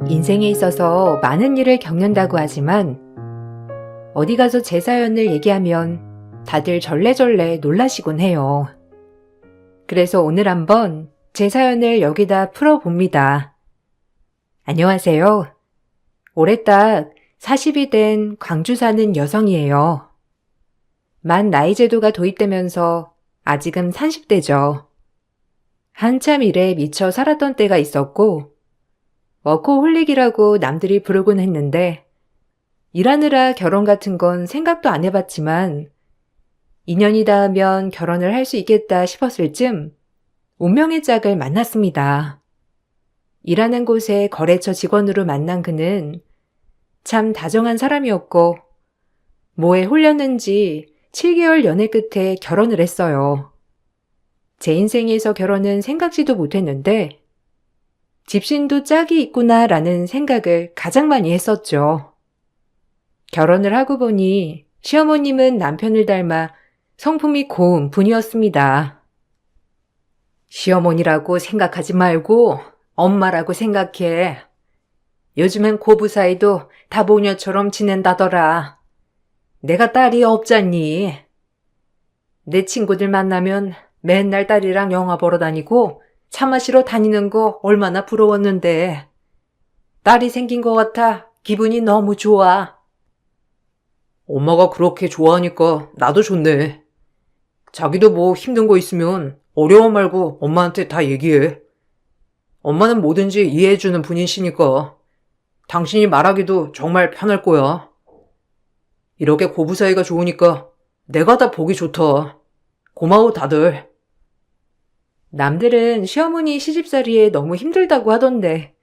인생에 있어서 많은 일을 겪는다고 하지만 어디 가서 제 사연을 얘기하면 다들 절레절레 놀라시곤 해요. 그래서 오늘 한번 제 사연을 여기다 풀어봅니다. 안녕하세요. 올해 딱 40이 된 광주 사는 여성이에요. 만 나이 제도가 도입되면서 아직은 30대죠. 한참 일에 미쳐 살았던 때가 있었고 워커홀릭이라고 남들이 부르곤 했는데 일하느라 결혼 같은 건 생각도 안 해봤지만 인연이 닿으면 결혼을 할 수 있겠다 싶었을 즈음 운명의 짝을 만났습니다. 일하는 곳의 거래처 직원으로 만난 그는 참 다정한 사람이었고 뭐에 홀렸는지 7개월 연애 끝에 결혼을 했어요. 제 인생에서 결혼은 생각지도 못했는데 집신도 짝이 있구나라는 생각을 가장 많이 했었죠. 결혼을 하고 보니 시어머님은 남편을 닮아 성품이 고운 분이었습니다. 시어머니라고 생각하지 말고 엄마라고 생각해. 요즘엔 고부 사이도 다 모녀처럼 지낸다더라. 내가 딸이 없잖니. 내 친구들 만나면 맨날 딸이랑 영화 보러 다니고 차 마시러 다니는 거 얼마나 부러웠는데. 딸이 생긴 것 같아 기분이 너무 좋아. 엄마가 그렇게 좋아하니까 나도 좋네. 자기도 뭐 힘든 거 있으면 어려워 말고 엄마한테 다 얘기해. 엄마는 뭐든지 이해해주는 분이시니까 당신이 말하기도 정말 편할 거야. 이렇게 고부 사이가 좋으니까 내가 다 보기 좋다. 고마워 다들. 남들은 시어머니 시집살이에 너무 힘들다고 하던데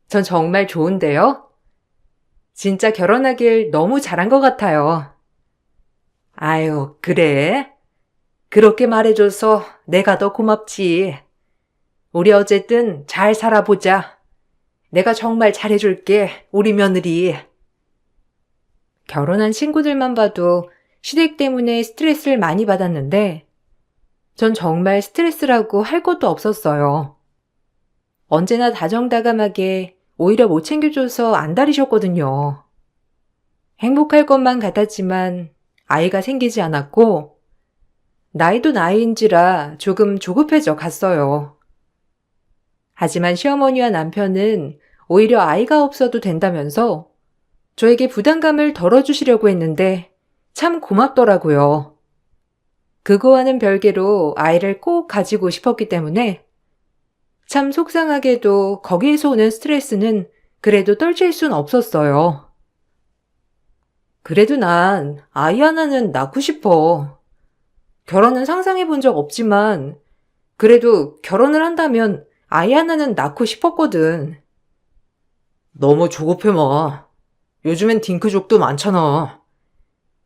전 정말 좋은데요? 진짜 결혼하길 너무 잘한 것 같아요. 아유, 그래? 그렇게 말해줘서 내가 더 고맙지. 우리 어쨌든 잘 살아보자. 내가 정말 잘해줄게, 우리 며느리. 결혼한 친구들만 봐도 시댁 때문에 스트레스를 많이 받았는데 전 정말 스트레스라고 할 것도 없었어요. 언제나 다정다감하게 오히려 못 챙겨줘서 안달이셨거든요. 행복할 것만 같았지만 아이가 생기지 않았고 나이도 나이인지라 조금 조급해져 갔어요. 하지만 시어머니와 남편은 오히려 아이가 없어도 된다면서 저에게 부담감을 덜어주시려고 했는데 참 고맙더라고요. 그거와는 별개로 아이를 꼭 가지고 싶었기 때문에 참 속상하게도 거기에서 오는 스트레스는 그래도 떨칠 순 없었어요. 그래도 난 아이 하나는 낳고 싶어. 결혼은 상상해 본 적 없지만 그래도 결혼을 한다면 아이 하나는 낳고 싶었거든. 너무 조급해 마. 요즘엔 딩크족도 많잖아.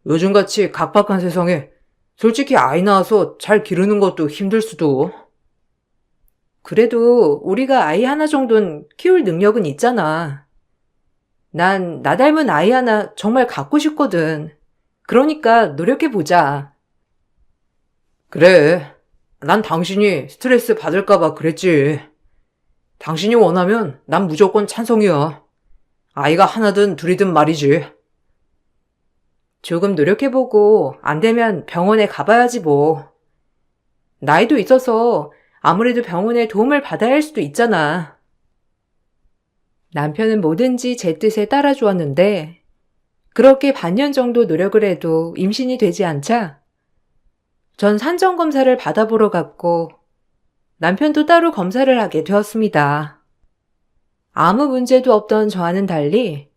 요즘같이 각박한 세상에 솔직히 아이 낳아서 잘 기르는 것도 힘들 수도. 그래도 우리가 아이 하나 정도는 키울 능력은 있잖아. 난 나 닮은 아이 하나 정말 갖고 싶거든. 그러니까 노력해보자. 그래. 난 당신이 스트레스 받을까봐 그랬지. 당신이 원하면 난 무조건 찬성이야. 아이가 하나든 둘이든 말이지. 조금 노력해보고 안 되면 병원에 가봐야지 뭐. 나이도 있어서 아무래도 병원에 도움을 받아야 할 수도 있잖아. 남편은 뭐든지 제 뜻에 따라주었는데 그렇게 반년 정도 노력을 해도 임신이 되지 않자 전 산전검사를 받아보러 갔고 남편도 따로 검사를 하게 되었습니다. 아무 문제도 없던 저와는 달리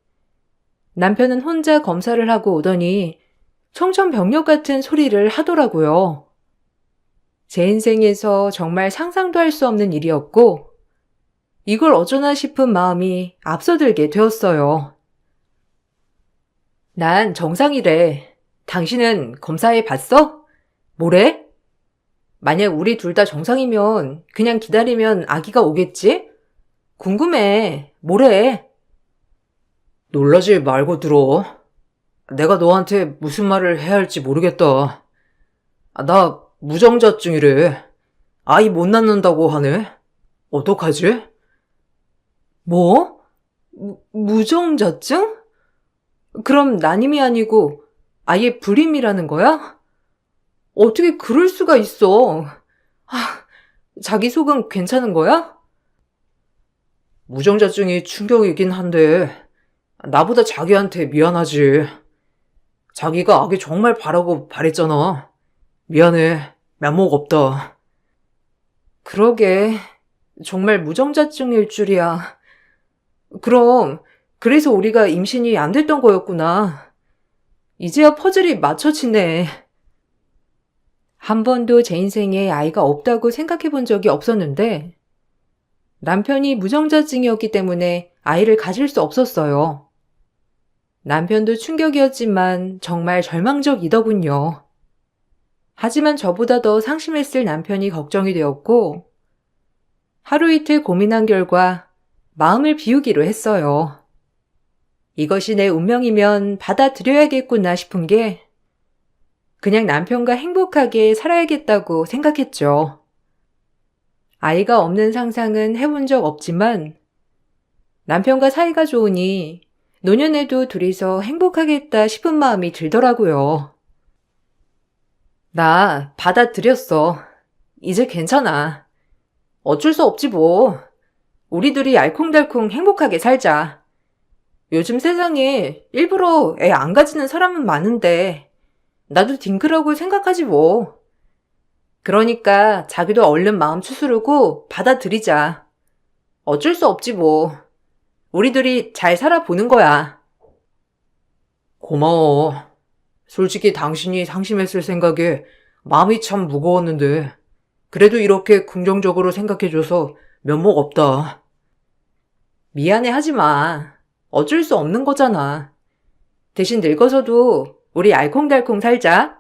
남편은 혼자 검사를 하고 오더니 청천벽력 같은 소리를 하더라고요. 제 인생에서 정말 상상도 할 수 없는 일이었고 이걸 어쩌나 싶은 마음이 앞서들게 되었어요. 난 정상이래. 당신은 검사해 봤어? 뭐래? 만약 우리 둘 다 정상이면 그냥 기다리면 아기가 오겠지? 궁금해. 뭐래? 놀라지 말고 들어. 내가 너한테 무슨 말을 해야 할지 모르겠다. 나 무정자증이래. 아이 못 낳는다고 하네. 어떡하지? 뭐? 무정자증? 그럼 난임이 아니고 아예 불임이라는 거야? 어떻게 그럴 수가 있어? 자기 속은 괜찮은 거야? 무정자증이 충격이긴 한데, 나보다 자기한테 미안하지. 자기가 아기 정말 바라고 바랬잖아. 미안해. 면목 없다. 그러게. 정말 무정자증일 줄이야. 그럼, 그래서 우리가 임신이 안 됐던 거였구나. 이제야 퍼즐이 맞춰지네. 한 번도 제 인생에 아이가 없다고 생각해 본 적이 없었는데, 남편이 무정자증이었기 때문에 아이를 가질 수 없었어요. 남편도 충격이었지만 정말 절망적이더군요. 하지만 저보다 더 상심했을 남편이 걱정이 되었고, 하루 이틀 고민한 결과 마음을 비우기로 했어요. 이것이 내 운명이면 받아들여야겠구나 싶은 게 그냥 남편과 행복하게 살아야겠다고 생각했죠. 아이가 없는 상상은 해본 적 없지만 남편과 사이가 좋으니 노년에도 둘이서 행복하겠다 싶은 마음이 들더라고요. 나 받아들였어. 이제 괜찮아. 어쩔 수 없지 뭐. 우리 둘이 알콩달콩 행복하게 살자. 요즘 세상에 일부러 애 안 가지는 사람은 많은데 나도 딩크라고 생각하지 뭐. 그러니까 자기도 얼른 마음 추스르고 받아들이자. 어쩔 수 없지 뭐. 우리 둘이 잘 살아보는 거야. 고마워. 솔직히 당신이 상심했을 생각에 마음이 참 무거웠는데, 그래도 이렇게 긍정적으로 생각해줘서 면목 없다. 미안해 하지 마. 어쩔 수 없는 거잖아. 대신 늙어서도 우리 알콩달콩 살자.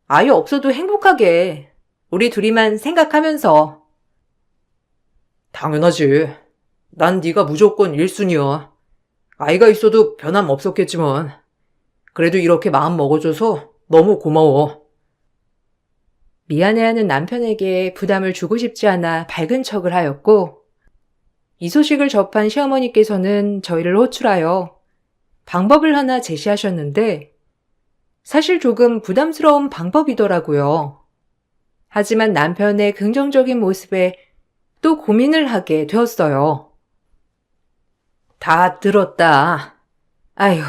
아이 없어도 행복하게. 우리 둘이만 생각하면서. 당연하지. 난 네가 무조건 1순위야. 아이가 있어도 변함 없었겠지만, 그래도 이렇게 마음 먹어줘서 너무 고마워. 미안해하는 남편에게 부담을 주고 싶지 않아 밝은 척을 하였고, 이 소식을 접한 시어머니께서는 저희를 호출하여 방법을 하나 제시하셨는데, 사실 조금 부담스러운 방법이더라고요. 하지만 남편의 긍정적인 모습에 또 고민을 하게 되었어요. 다 들었다. 아휴,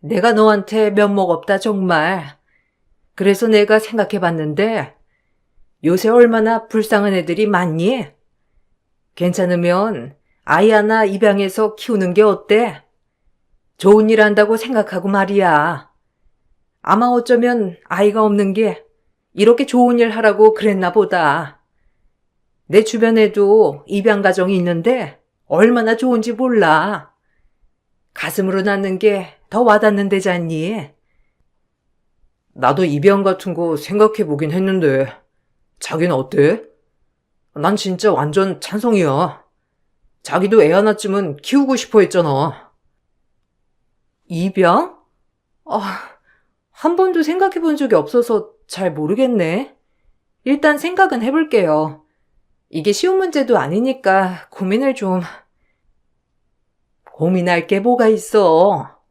내가 너한테 면목 없다 정말. 그래서 내가 생각해봤는데 요새 얼마나 불쌍한 애들이 많니? 괜찮으면 아이 하나 입양해서 키우는 게 어때? 좋은 일 한다고 생각하고 말이야. 아마 어쩌면 아이가 없는 게 이렇게 좋은 일 하라고 그랬나 보다. 내 주변에도 입양 가정이 있는데 얼마나 좋은지 몰라. 가슴으로 낳는 게 더 와닿는 데잖니. 나도 입양 같은 거 생각해보긴 했는데, 자기는 어때? 난 진짜 완전 찬성이야. 자기도 애 하나쯤은 키우고 싶어 했잖아. 입양? 한 번도 생각해 본 적이 없어서 잘 모르겠네. 일단 생각은 해볼게요. 이게 쉬운 문제도 아니니까 고민을 좀. 고민할 게 뭐가 있어.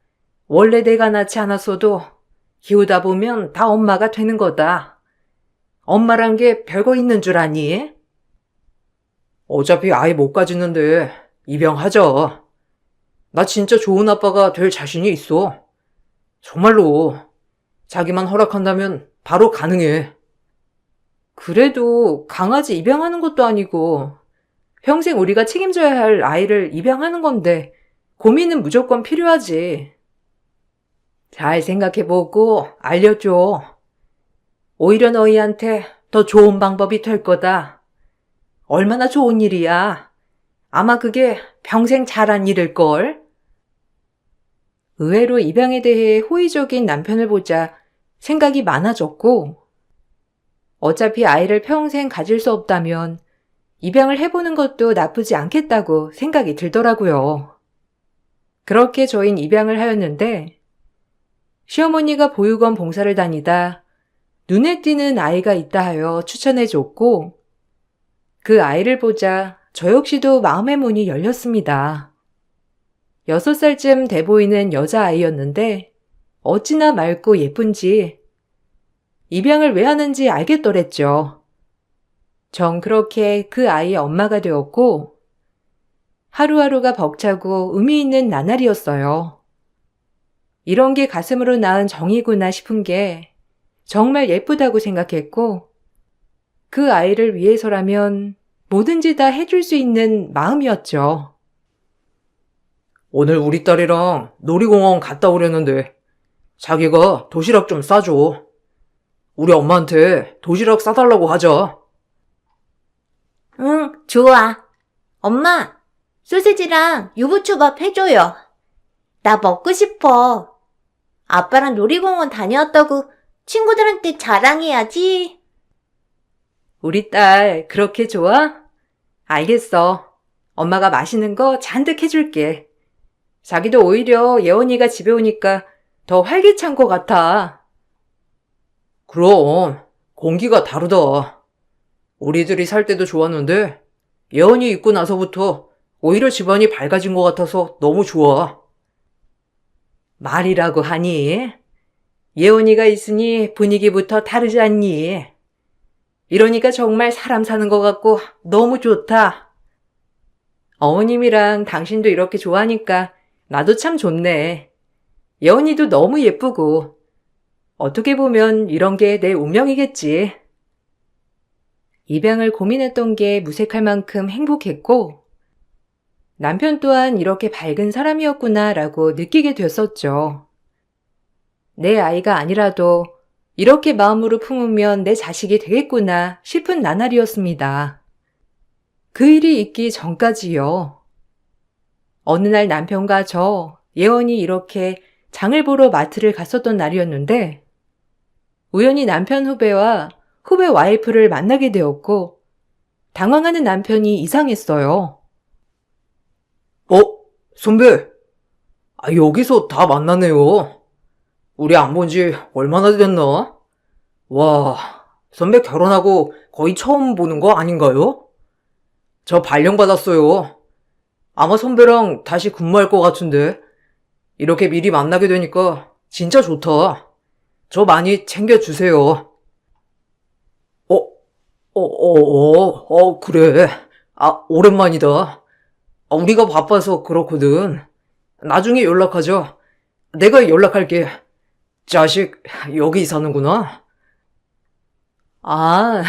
원래 내가 낳지 않았어도 키우다 보면 다 엄마가 되는 거다. 엄마란 게 별거 있는 줄 아니? 어차피 아이 못 가지는데 입양하자. 나 진짜 좋은 아빠가 될 자신이 있어. 정말로. 자기만 허락한다면 바로 가능해. 그래도 강아지 입양하는 것도 아니고 평생 우리가 책임져야 할 아이를 입양하는 건데 고민은 무조건 필요하지. 잘 생각해보고 알려줘. 오히려 너희한테 더 좋은 방법이 될 거다. 얼마나 좋은 일이야. 아마 그게 평생 잘한 일일걸. 의외로 입양에 대해 호의적인 남편을 보자 생각이 많아졌고, 어차피 아이를 평생 가질 수 없다면 입양을 해보는 것도 나쁘지 않겠다고 생각이 들더라고요. 그렇게 저흰 입양을 하였는데, 시어머니가 보육원 봉사를 다니다 눈에 띄는 아이가 있다 하여 추천해줬고, 그 아이를 보자 저 역시도 마음의 문이 열렸습니다. 6살쯤 돼 보이는 여자아이였는데 어찌나 맑고 예쁜지 입양을 왜 하는지 알겠더랬죠. 전 그렇게 그 아이의 엄마가 되었고 하루하루가 벅차고 의미 있는 나날이었어요. 이런 게 가슴으로 낳은 정이구나 싶은 게 정말 예쁘다고 생각했고 그 아이를 위해서라면 뭐든지 다 해줄 수 있는 마음이었죠. 오늘 우리 딸이랑 놀이공원 갔다 오려는데 자기가 도시락 좀 싸줘. 우리 엄마한테 도시락 싸달라고 하자. 응, 좋아. 엄마, 소시지랑 유부초밥 해줘요. 나 먹고 싶어. 아빠랑 놀이공원 다녀왔다고 친구들한테 자랑해야지. 우리 딸 그렇게 좋아? 알겠어. 엄마가 맛있는 거 잔뜩 해줄게. 자기도 오히려 예원이가 집에 오니까 더 활기찬 것 같아. 그럼 공기가 다르다. 우리들이 살 때도 좋았는데 예원이 있고 나서부터 오히려 집안이 밝아진 것 같아서 너무 좋아. 말이라고 하니? 예원이가 있으니 분위기부터 다르지 않니? 이러니까 정말 사람 사는 것 같고 너무 좋다. 어머님이랑 당신도 이렇게 좋아하니까 나도 참 좋네. 예원이도 너무 예쁘고 어떻게 보면 이런 게 내 운명이겠지. 입양을 고민했던 게 무색할 만큼 행복했고 남편 또한 이렇게 밝은 사람이었구나라고 느끼게 됐었죠. 내 아이가 아니라도 이렇게 마음으로 품으면 내 자식이 되겠구나 싶은 나날이었습니다. 그 일이 있기 전까지요. 어느 날 남편과 저, 예원이 이렇게 장을 보러 마트를 갔었던 날이었는데 우연히 남편 후배와 후배 와이프를 만나게 되었고 당황하는 남편이 이상했어요. 선배. 여기서 다 만나네요. 우리 안 본 지 얼마나 됐나? 와, 선배 결혼하고 거의 처음 보는 거 아닌가요? 저 발령받았어요. 아마 선배랑 다시 근무할 것 같은데 이렇게 미리 만나게 되니까 진짜 좋다. 저 많이 챙겨주세요. 그래. 오랜만이다. 우리가 바빠서 그렇거든. 나중에 연락하자. 내가 연락할게. 자식, 여기 사는구나. 아,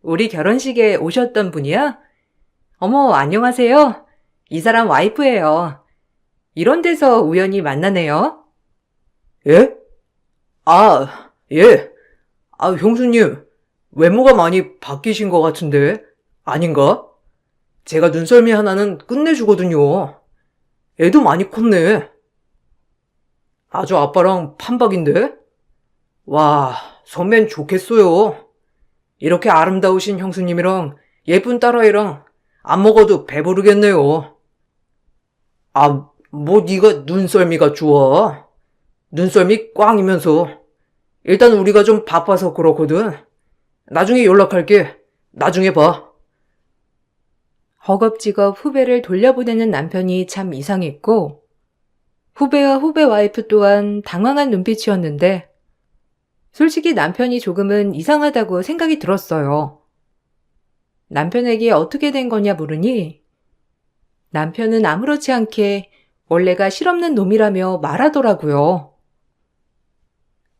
우리 결혼식에 오셨던 분이야? 어머, 안녕하세요. 이 사람 와이프예요. 이런 데서 우연히 만나네요. 예? 예. 형수님, 외모가 많이 바뀌신 것 같은데, 아닌가? 제가 눈썰미 하나는 끝내주거든요. 애도 많이 컸네. 아주 아빠랑 판박인데? 와, 선배는 좋겠어요. 이렇게 아름다우신 형수님이랑 예쁜 딸아이랑 안 먹어도 배부르겠네요. 네가 눈썰미가 좋아. 눈썰미 꽝이면서. 일단 우리가 좀 바빠서 그렇거든. 나중에 연락할게. 나중에 봐. 허겁지겁 후배를 돌려보내는 남편이 참 이상했고 후배와 후배 와이프 또한 당황한 눈빛이었는데 솔직히 남편이 조금은 이상하다고 생각이 들었어요. 남편에게 어떻게 된 거냐 물으니 남편은 아무렇지 않게 원래가 실없는 놈이라며 말하더라고요.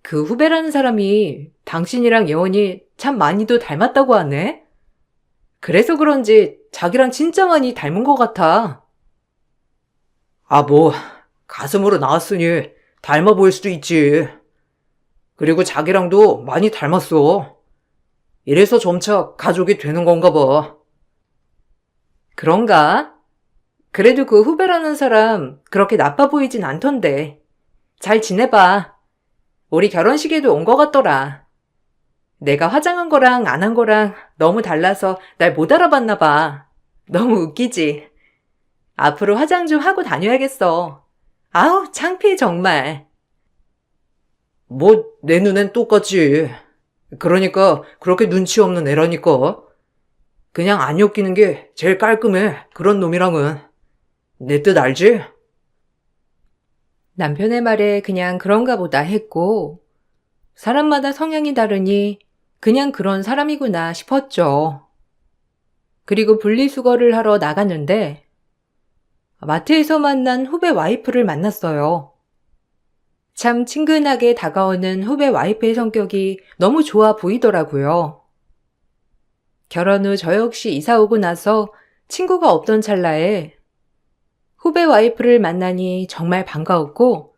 그 후배라는 사람이 당신이랑 예원이 참 많이도 닮았다고 하네? 그래서 그런지 자기랑 진짜 많이 닮은 것 같아. 가슴으로 나왔으니 닮아 보일 수도 있지. 그리고 자기랑도 많이 닮았어. 이래서 점차 가족이 되는 건가 봐. 그런가? 그래도 그 후배라는 사람 그렇게 나빠 보이진 않던데. 잘 지내봐. 우리 결혼식에도 온 것 같더라. 내가 화장한 거랑 안 한 거랑 너무 달라서 날 못 알아봤나 봐. 너무 웃기지? 앞으로 화장 좀 하고 다녀야겠어. 아우, 창피해 정말. 내 눈엔 똑같지. 그러니까 그렇게 눈치 없는 애라니까. 그냥 안 엮이는 게 제일 깔끔해. 그런 놈이랑은. 내 뜻 알지? 남편의 말에 그냥 그런가 보다 했고, 사람마다 성향이 다르니 그냥 그런 사람이구나 싶었죠. 그리고 분리수거를 하러 나갔는데, 마트에서 만난 후배 와이프를 만났어요. 참 친근하게 다가오는 후배 와이프의 성격이 너무 좋아 보이더라고요. 결혼 후 저 역시 이사 오고 나서 친구가 없던 찰나에 후배 와이프를 만나니 정말 반가웠고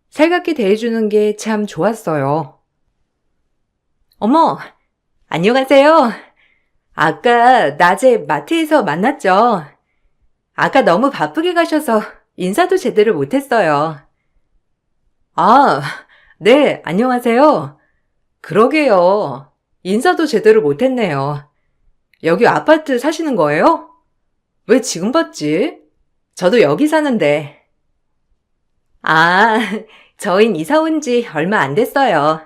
살갑게 대해주는 게 참 좋았어요. 어머, 안녕하세요. 아까 낮에 마트에서 만났죠? 아까 너무 바쁘게 가셔서 인사도 제대로 못했어요. 아, 네, 안녕하세요. 그러게요. 인사도 제대로 못했네요. 여기 아파트 사시는 거예요? 왜 지금 봤지? 저도 여기 사는데. 아, 저흰 이사 온 지 얼마 안 됐어요.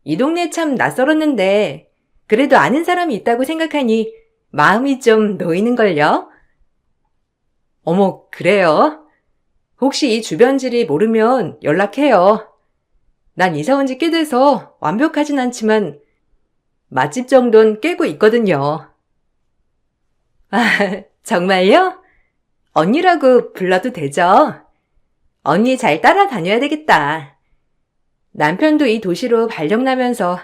이 동네 참 낯설었는데 그래도 아는 사람이 있다고 생각하니 마음이 좀 놓이는걸요? 어머, 그래요? 혹시 이 주변지리 모르면 연락해요. 난 이사 온 지 꽤 돼서 완벽하진 않지만 맛집 정도는 꿰고 있거든요. 아, 정말요? 언니라고 불러도 되죠? 언니 잘 따라다녀야 되겠다. 남편도 이 도시로 발령나면서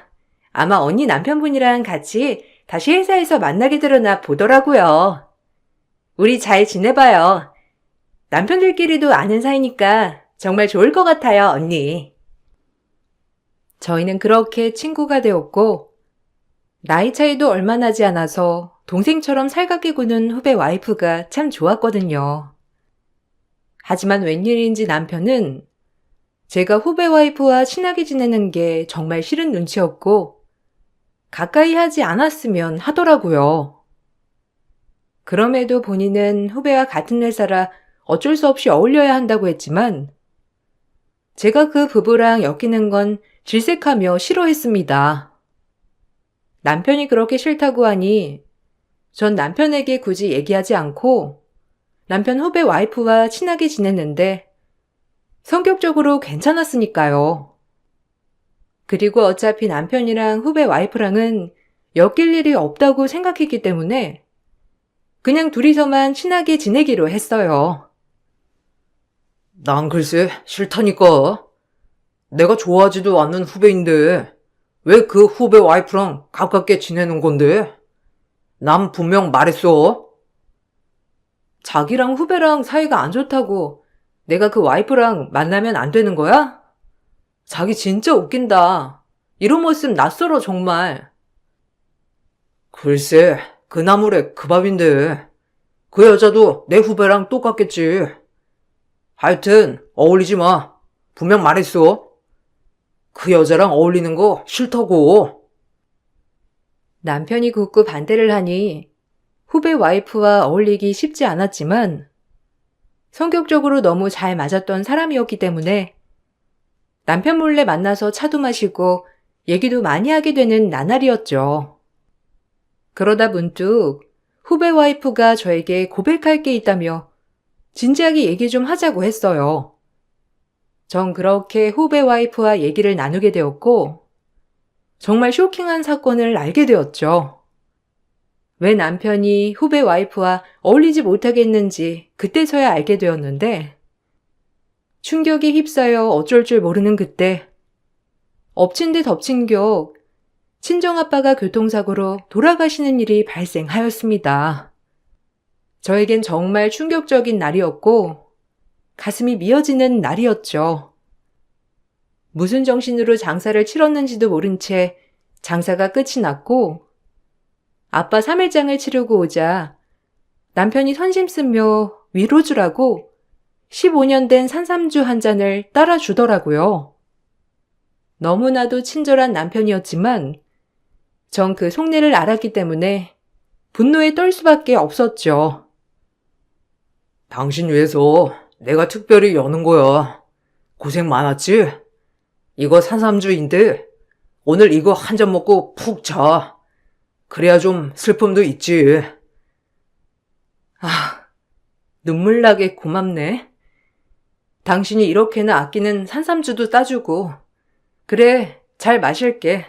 아마 언니 남편분이랑 같이 다시 회사에서 만나게 되려나 보더라고요. 우리 잘 지내봐요. 남편들끼리도 아는 사이니까 정말 좋을 것 같아요, 언니. 저희는 그렇게 친구가 되었고 나이 차이도 얼마 나지 않아서 동생처럼 살갑게 구는 후배 와이프가 참 좋았거든요. 하지만 웬일인지 남편은 제가 후배 와이프와 친하게 지내는 게 정말 싫은 눈치였고 가까이 하지 않았으면 하더라고요. 그럼에도 본인은 후배와 같은 회사라 어쩔 수 없이 어울려야 한다고 했지만 제가 그 부부랑 엮이는 건 질색하며 싫어했습니다. 남편이 그렇게 싫다고 하니 전 남편에게 굳이 얘기하지 않고 남편 후배 와이프와 친하게 지냈는데 성격적으로 괜찮았으니까요. 그리고 어차피 남편이랑 후배 와이프랑은 엮일 일이 없다고 생각했기 때문에 그냥 둘이서만 친하게 지내기로 했어요. 난 글쎄 싫다니까. 내가 좋아하지도 않는 후배인데 왜 그 후배 와이프랑 가깝게 지내는 건데? 난 분명 말했어. 자기랑 후배랑 사이가 안 좋다고 내가 그 와이프랑 만나면 안 되는 거야? 자기 진짜 웃긴다. 이런 모습 낯설어 정말. 글쎄 그 나물에 그 밥인데 그 여자도 내 후배랑 똑같겠지. 하여튼 어울리지 마. 분명 말했어. 그 여자랑 어울리는 거 싫다고. 남편이 굳고 반대를 하니 후배 와이프와 어울리기 쉽지 않았지만 성격적으로 너무 잘 맞았던 사람이었기 때문에 남편 몰래 만나서 차도 마시고 얘기도 많이 하게 되는 나날이었죠. 그러다 문득 후배 와이프가 저에게 고백할 게 있다며 진지하게 얘기 좀 하자고 했어요. 전 그렇게 후배 와이프와 얘기를 나누게 되었고 정말 쇼킹한 사건을 알게 되었죠. 왜 남편이 후배 와이프와 어울리지 못하겠는지 그때서야 알게 되었는데 충격에 휩싸여 어쩔 줄 모르는 그때 엎친 데 덮친 격 친정아빠가 교통사고로 돌아가시는 일이 발생하였습니다. 저에겐 정말 충격적인 날이었고 가슴이 미어지는 날이었죠. 무슨 정신으로 장사를 치렀는지도 모른 채 장사가 끝이 났고 아빠 3일장을 치르고 오자 남편이 선심 쓰며 위로주라고 15년 된 산삼주 한 잔을 따라주더라고요. 너무나도 친절한 남편이었지만 전 그 속내를 알았기 때문에 분노에 떨 수밖에 없었죠. 당신 위해서 내가 특별히 여는 거야. 고생 많았지? 이거 산삼주인데 오늘 이거 한 잔 먹고 푹 자. 그래야 좀 슬픔도 있지. 아, 눈물 나게 고맙네. 당신이 이렇게나 아끼는 산삼주도 따주고. 그래, 잘 마실게.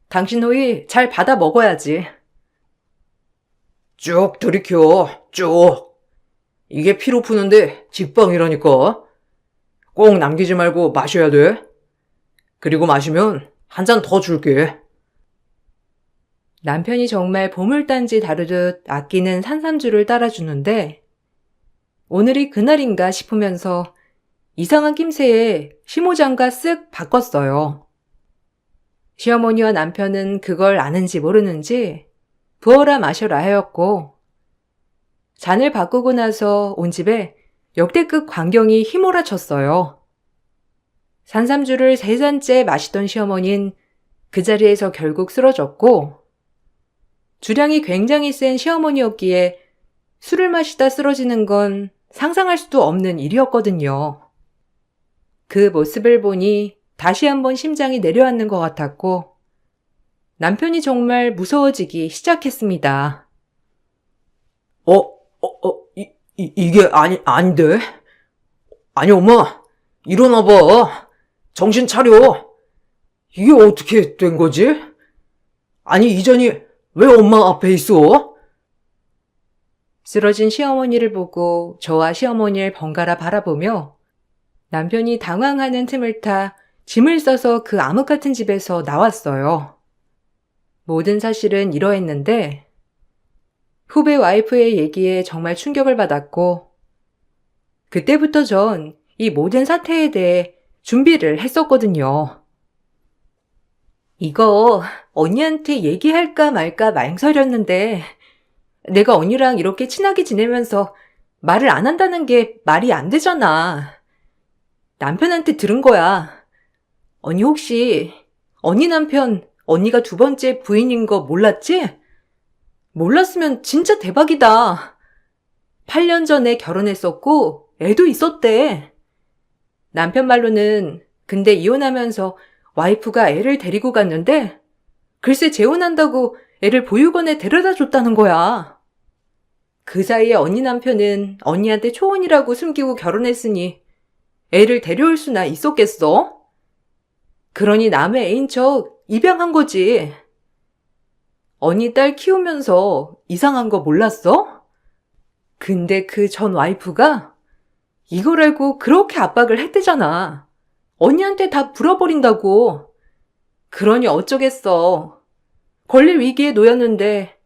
당신 호의 잘 받아 먹어야지. 쭉 들이켜, 쭉. 이게 피로 푸는데 직방이라니까. 꼭 남기지 말고 마셔야 돼. 그리고 마시면 한 잔 더 줄게. 남편이 정말 보물단지 다루듯 아끼는 산삼주를 따라주는데 오늘이 그날인가 싶으면서 이상한 낌새에 심호장과 쓱 바꿨어요. 시어머니와 남편은 그걸 아는지 모르는지 부어라 마셔라 하였고 잔을 바꾸고 나서 온 집에 역대급 광경이 휘몰아쳤어요. 산삼주를 3잔째 마시던 시어머니는 그 자리에서 결국 쓰러졌고 주량이 굉장히 센 시어머니였기에 술을 마시다 쓰러지는 건 상상할 수도 없는 일이었거든요. 그 모습을 보니 다시 한번 심장이 내려앉는 것 같았고 남편이 정말 무서워지기 시작했습니다. 이게 아닌데? 아니, 엄마, 일어나봐. 정신 차려. 이게 어떻게 된 거지? 아니, 이전이 왜 엄마 앞에 있어? 쓰러진 시어머니를 보고 저와 시어머니를 번갈아 바라보며 남편이 당황하는 틈을 타 짐을 싸서 그 암흑 같은 집에서 나왔어요. 모든 사실은 이러했는데 후배 와이프의 얘기에 정말 충격을 받았고 그때부터 전 이 모든 사태에 대해 준비를 했었거든요. 이거 언니한테 얘기할까 말까 망설였는데 내가 언니랑 이렇게 친하게 지내면서 말을 안 한다는 게 말이 안 되잖아. 남편한테 들은 거야. 언니 혹시 언니 남편 언니가 2번째 부인인 거 몰랐지? 몰랐으면 진짜 대박이다. 8년 전에 결혼했었고 애도 있었대. 남편 말로는 근데 이혼하면서 와이프가 애를 데리고 갔는데 글쎄 재혼한다고 애를 보육원에 데려다 줬다는 거야. 그 사이에 언니 남편은 언니한테 초혼이라고 숨기고 결혼했으니 애를 데려올 수나 있었겠어? 그러니 남의 애인 척 입양한 거지. 언니 딸 키우면서 이상한 거 몰랐어? 근데 그 전 와이프가 이걸 알고 그렇게 압박을 했대잖아. 언니한테 다 불어버린다고. 그러니 어쩌겠어. 걸릴 위기에 놓였는데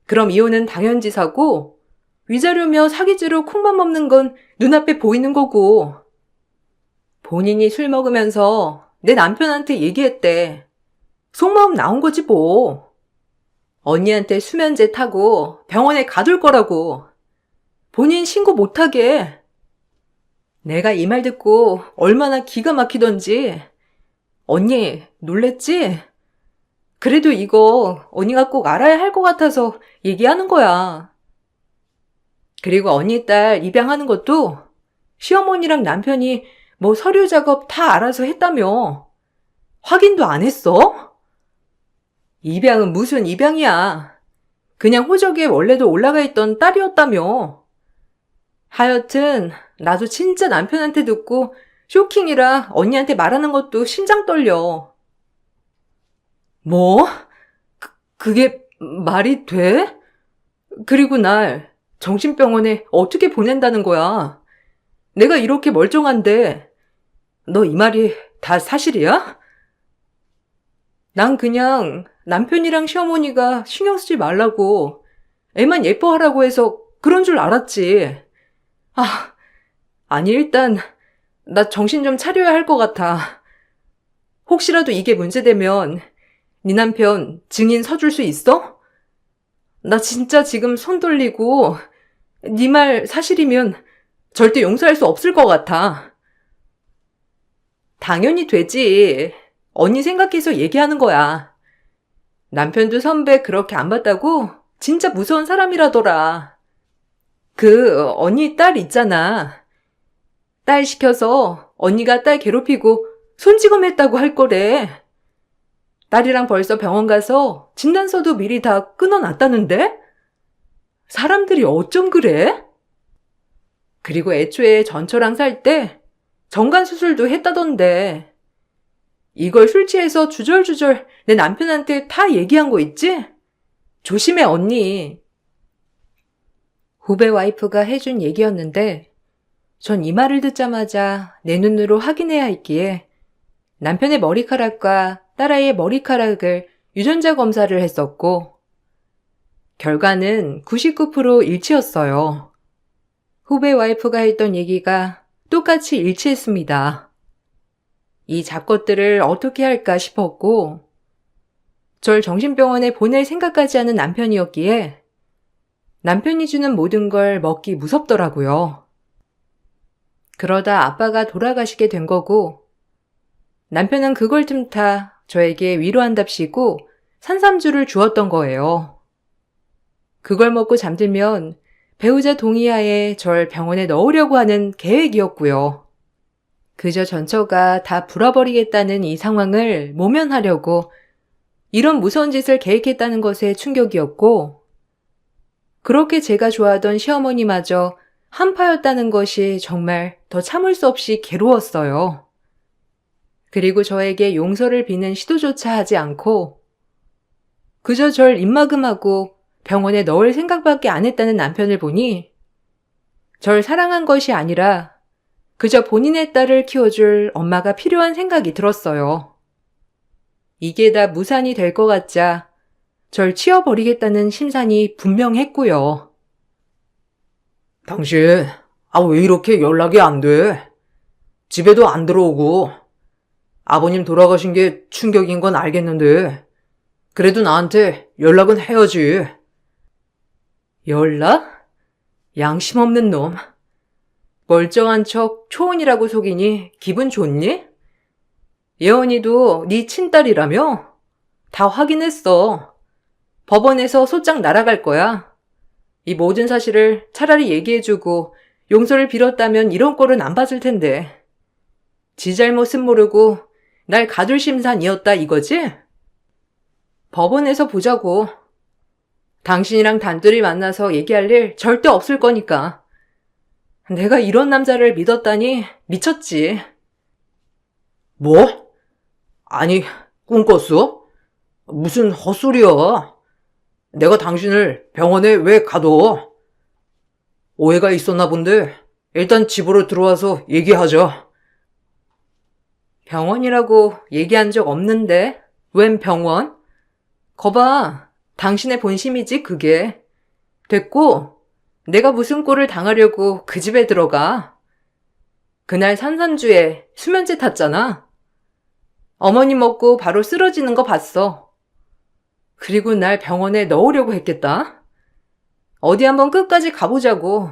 그럼 이혼은 당연지사고 위자료며 사기죄로 콩밥 먹는 건 눈앞에 보이는 거고. 본인이 술 먹으면서 내 남편한테 얘기했대. 속마음 나온 거지 뭐. 언니한테 수면제 타고 병원에 가둘 거라고. 본인 신고 못하게. 내가 이 말 듣고 얼마나 기가 막히던지. 언니 놀랬지? 그래도 이거 언니가 꼭 알아야 할 것 같아서 얘기하는 거야. 그리고 언니 딸 입양하는 것도 시어머니랑 남편이 뭐 서류 작업 다 알아서 했다며. 확인도 안 했어? 입양은 무슨 입양이야. 그냥 호적에 원래도 올라가 있던 딸이었다며. 하여튼 나도 진짜 남편한테 듣고 쇼킹이라 언니한테 말하는 것도 심장 떨려. 뭐? 그게 말이 돼? 그리고 날 정신병원에 어떻게 보낸다는 거야? 내가 이렇게 멀쩡한데 너 이 말이 다 사실이야? 난 그냥 남편이랑 시어머니가 신경 쓰지 말라고 애만 예뻐하라고 해서 그런 줄 알았지. 아니 일단 나 정신 좀 차려야 할 것 같아. 혹시라도 이게 문제되면 네 남편 증인 서줄 수 있어? 나 진짜 지금 손 돌리고 네 말 사실이면 절대 용서할 수 없을 것 같아. 당연히 되지. 언니 생각해서 얘기하는 거야. 남편도 선배 그렇게 안 봤다고 진짜 무서운 사람이라더라. 그 언니 딸 있잖아. 딸 시켜서 언니가 딸 괴롭히고 손찌검했다고 할 거래. 딸이랑 벌써 병원 가서 진단서도 미리 다 끊어놨다는데? 사람들이 어쩜 그래? 그리고 애초에 전처랑 살 때 정관 수술도 했다던데. 이걸 술 취해서 주절주절 내 남편한테 다 얘기한 거 있지? 조심해, 언니. 후배 와이프가 해준 얘기였는데 전 이 말을 듣자마자 내 눈으로 확인해야 했기에 남편의 머리카락과 딸아이의 머리카락을 유전자 검사를 했었고 결과는 99% 일치였어요. 후배 와이프가 했던 얘기가 똑같이 일치했습니다. 이 잡것들을 어떻게 할까 싶었고 절 정신병원에 보낼 생각까지 하는 남편이었기에 남편이 주는 모든 걸 먹기 무섭더라고요. 그러다 아빠가 돌아가시게 된 거고 남편은 그걸 틈타 저에게 위로한답시고 산삼주를 주었던 거예요. 그걸 먹고 잠들면 배우자 동의하에 절 병원에 넣으려고 하는 계획이었고요. 그저 전처가 다 불어버리겠다는 이 상황을 모면하려고 이런 무서운 짓을 계획했다는 것에 충격이었고 그렇게 제가 좋아하던 시어머니마저 한파였다는 것이 정말 더 참을 수 없이 괴로웠어요. 그리고 저에게 용서를 비는 시도조차 하지 않고 그저 절 입막음하고 병원에 넣을 생각밖에 안 했다는 남편을 보니 절 사랑한 것이 아니라 그저 본인의 딸을 키워줄 엄마가 필요한 생각이 들었어요. 이게 다 무산이 될 것 같자 절 치워버리겠다는 심산이 분명했고요. 당신, 왜 이렇게 연락이 안 돼? 집에도 안 들어오고. 아버님 돌아가신 게 충격인 건 알겠는데, 그래도 나한테 연락은 해야지. 연락? 양심 없는 놈. 멀쩡한 척 초혼이라고 속이니 기분 좋니? 예원이도 네 친딸이라며? 다 확인했어. 법원에서 소장 날아갈 거야. 이 모든 사실을 차라리 얘기해주고 용서를 빌었다면 이런 꼴은 안 봤을 텐데. 지 잘못은 모르고 날 가둘 심산이었다 이거지? 법원에서 보자고. 당신이랑 단둘이 만나서 얘기할 일 절대 없을 거니까. 내가 이런 남자를 믿었다니 미쳤지. 뭐? 아니, 꿈꿨어? 무슨 헛소리야. 내가 당신을 병원에 왜 가둬? 오해가 있었나 본데 일단 집으로 들어와서 얘기하자. 병원이라고 얘기한 적 없는데? 웬 병원? 거봐, 당신의 본심이지 그게. 됐고, 내가 무슨 꼴을 당하려고 그 집에 들어가. 그날 산산주에 수면제 탔잖아. 어머니 먹고 바로 쓰러지는 거 봤어. 그리고 날 병원에 넣으려고 했겠다. 어디 한번 끝까지 가보자고.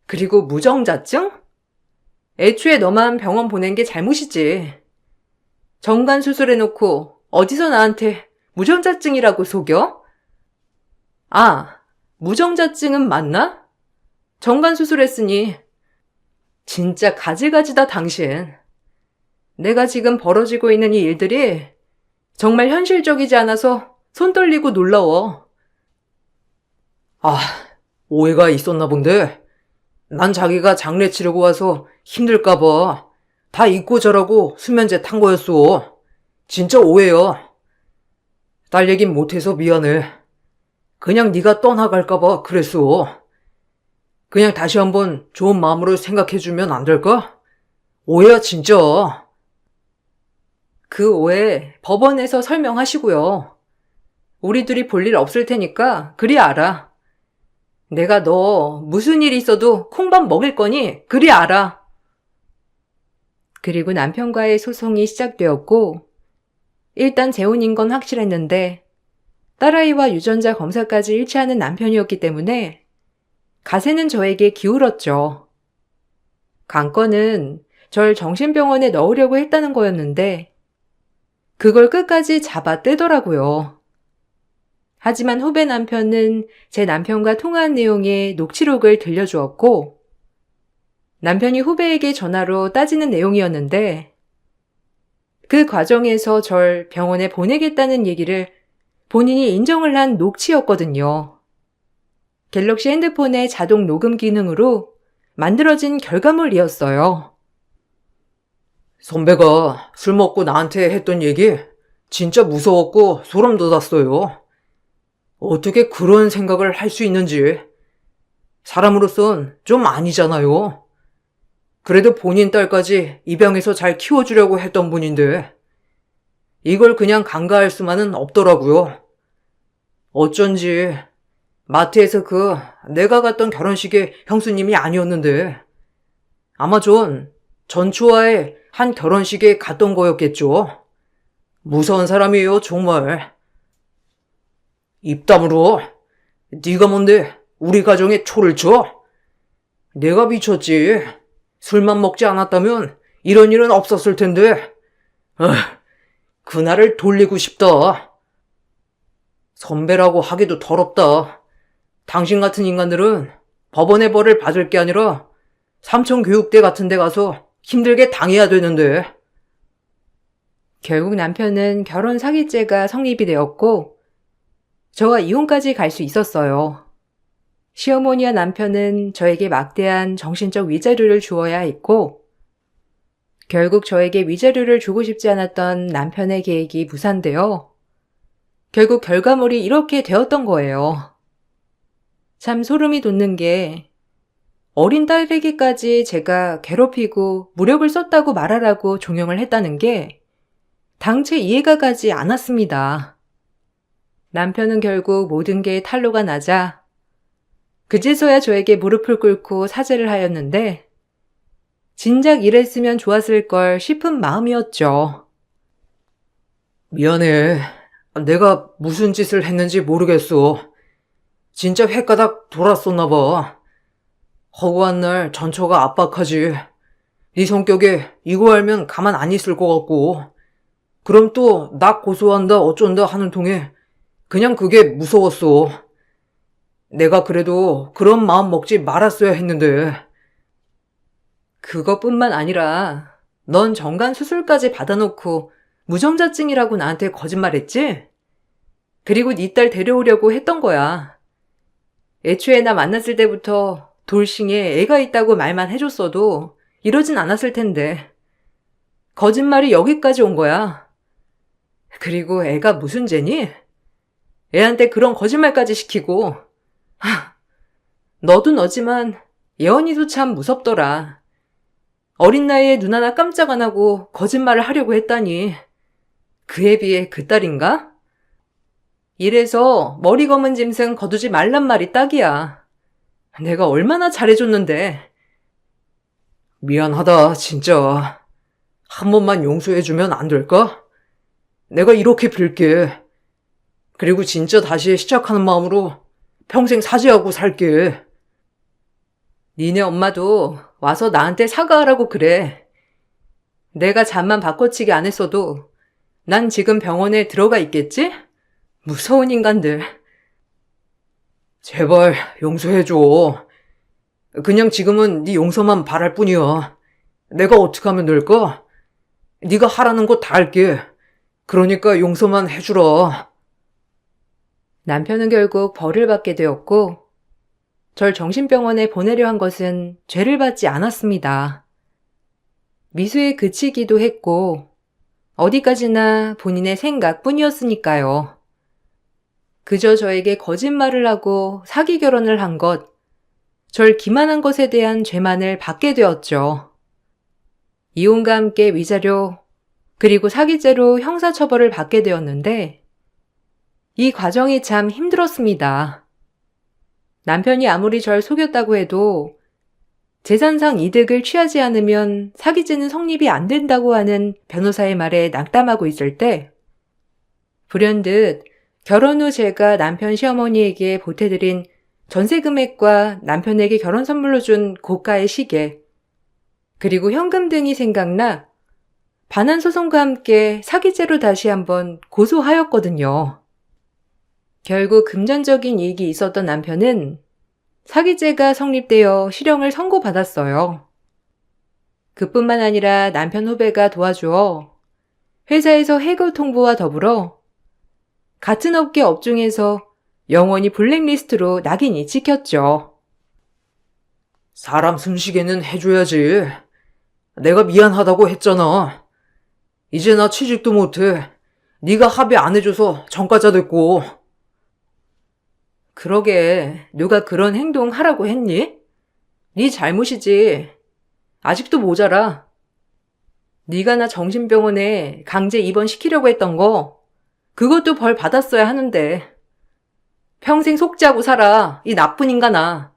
그리고 무정자증? 애초에 너만 병원 보낸 게 잘못이지. 정관 수술해놓고 어디서 나한테 무정자증이라고 속여? 무정자증은 맞나? 정관 수술했으니 진짜 가지가지다 당신. 내가 지금 벌어지고 있는 이 일들이 정말 현실적이지 않아서 손 떨리고 놀라워. 오해가 있었나 본데 난 자기가 장례 치르고 와서 힘들까봐 다 잊고 저라고 수면제 탄 거였어. 진짜 오해야. 딸 얘긴 못해서 미안해. 그냥 네가 떠나갈까봐 그랬어. 그냥 다시 한번 좋은 마음으로 생각해주면 안 될까? 오해야 진짜. 그 오해 법원에서 설명하시고요. 우리 둘이 볼 일 없을 테니까 그리 알아. 내가 너 무슨 일 있어도 콩밥 먹일 거니 그리 알아. 그리고 남편과의 소송이 시작되었고 일단 재혼인 건 확실했는데 딸아이와 유전자 검사까지 일치하는 남편이었기 때문에 가세는 저에게 기울었죠. 관건은 절 정신병원에 넣으려고 했다는 거였는데 그걸 끝까지 잡아 떼더라고요. 하지만 후배 남편은 제 남편과 통화한 내용의 녹취록을 들려주었고 남편이 후배에게 전화로 따지는 내용이었는데 그 과정에서 절 병원에 보내겠다는 얘기를 본인이 인정을 한 녹취였거든요. 갤럭시 핸드폰의 자동 녹음 기능으로 만들어진 결과물이었어요. 선배가 술 먹고 나한테 했던 얘기 진짜 무서웠고 소름 돋았어요. 어떻게 그런 생각을 할 수 있는지. 사람으로선 좀 아니잖아요. 그래도 본인 딸까지 입양해서 잘 키워주려고 했던 분인데 이걸 그냥 간과할 수만은 없더라고요. 어쩐지 마트에서 내가 갔던 결혼식에 형수님이 아니었는데 아마 전 전초와의 한 결혼식에 갔던 거였겠죠. 무서운 사람이에요, 정말. 입 다물어. 네가 뭔데 우리 가정에 초를 쳐? 내가 미쳤지. 술만 먹지 않았다면 이런 일은 없었을 텐데. 그날을 돌리고 싶다. 선배라고 하기도 더럽다. 당신 같은 인간들은 법원의 벌을 받을 게 아니라 삼청교육대 같은 데 가서 힘들게 당해야 되는데. 결국 남편은 결혼 사기죄가 성립이 되었고 저와 이혼까지 갈 수 있었어요. 시어머니와 남편은 저에게 막대한 정신적 위자료를 주어야 했고 결국 저에게 위자료를 주고 싶지 않았던 남편의 계획이 무산되어 결국 결과물이 이렇게 되었던 거예요. 참 소름이 돋는 게 어린 딸에게까지 제가 괴롭히고 무력을 썼다고 말하라고 종용을 했다는 게 당최 이해가 가지 않았습니다. 남편은 결국 모든 게 탄로가 나자 그제서야 저에게 무릎을 꿇고 사죄를 하였는데 진작 이랬으면 좋았을 걸 싶은 마음이었죠. 미안해. 내가 무슨 짓을 했는지 모르겠어. 진짜 횟가닥 돌았었나 봐. 허구한 날 전처가 압박하지. 네 성격에 이거 알면 가만 안 있을 것 같고 그럼 또 나 고소한다 어쩐다 하는 통에 그냥 그게 무서웠어. 내가 그래도 그런 마음 먹지 말았어야 했는데. 그것뿐만 아니라 넌 정관 수술까지 받아놓고 무정자증이라고 나한테 거짓말했지? 그리고 네 딸 데려오려고 했던 거야. 애초에 나 만났을 때부터 돌싱에 애가 있다고 말만 해줬어도 이러진 않았을 텐데. 거짓말이 여기까지 온 거야. 그리고 애가 무슨 죄니? 애한테 그런 거짓말까지 시키고. 너도 너지만 예언이도 참 무섭더라. 어린 나이에 눈 하나 깜짝 안 하고 거짓말을 하려고 했다니. 그에 비해 그 딸인가? 이래서 머리 검은 짐승 거두지 말란 말이 딱이야. 내가 얼마나 잘해줬는데. 미안하다, 진짜. 한 번만 용서해주면 안 될까? 내가 이렇게 빌게. 그리고 진짜 다시 시작하는 마음으로 평생 사죄하고 살게. 니네 엄마도 와서 나한테 사과하라고 그래. 내가 잠만 바꿔치기 안 했어도 난 지금 병원에 들어가 있겠지? 무서운 인간들. 제발 용서해줘. 그냥 지금은 네 용서만 바랄 뿐이야. 내가 어떻게 하면 될까? 네가 하라는 거 다 할게. 그러니까 용서만 해주라. 남편은 결국 벌을 받게 되었고 절 정신병원에 보내려 한 것은 죄를 받지 않았습니다. 미수에 그치기도 했고 어디까지나 본인의 생각뿐이었으니까요. 그저 저에게 거짓말을 하고 사기 결혼을 한 것, 절 기만한 것에 대한 죄만을 받게 되었죠. 이혼과 함께 위자료, 그리고 사기죄로 형사처벌을 받게 되었는데 이 과정이 참 힘들었습니다. 남편이 아무리 절 속였다고 해도 재산상 이득을 취하지 않으면 사기죄는 성립이 안 된다고 하는 변호사의 말에 낙담하고 있을 때 불현듯 결혼 후 제가 남편 시어머니에게 보태드린 전세 금액과 남편에게 결혼 선물로 준 고가의 시계 그리고 현금 등이 생각나 반환 소송과 함께 사기죄로 다시 한번 고소하였거든요. 결국 금전적인 이익이 있었던 남편은 사기죄가 성립되어 실형을 선고받았어요. 그뿐만 아니라 남편 후배가 도와주어 회사에서 해고 통보와 더불어 같은 업계 업중에서 영원히 블랙리스트로 낙인이 찍혔죠. 사람 숨쉬게는 해줘야지. 내가 미안하다고 했잖아. 이제 나 취직도 못해. 네가 합의 안 해줘서 전과자 됐고. 그러게, 누가 그런 행동 하라고 했니? 네 잘못이지. 아직도 모자라. 네가 나 정신병원에 강제 입원시키려고 했던 거, 그것도 벌 받았어야 하는데. 평생 속죄하고 살아, 이 나쁜 인간아.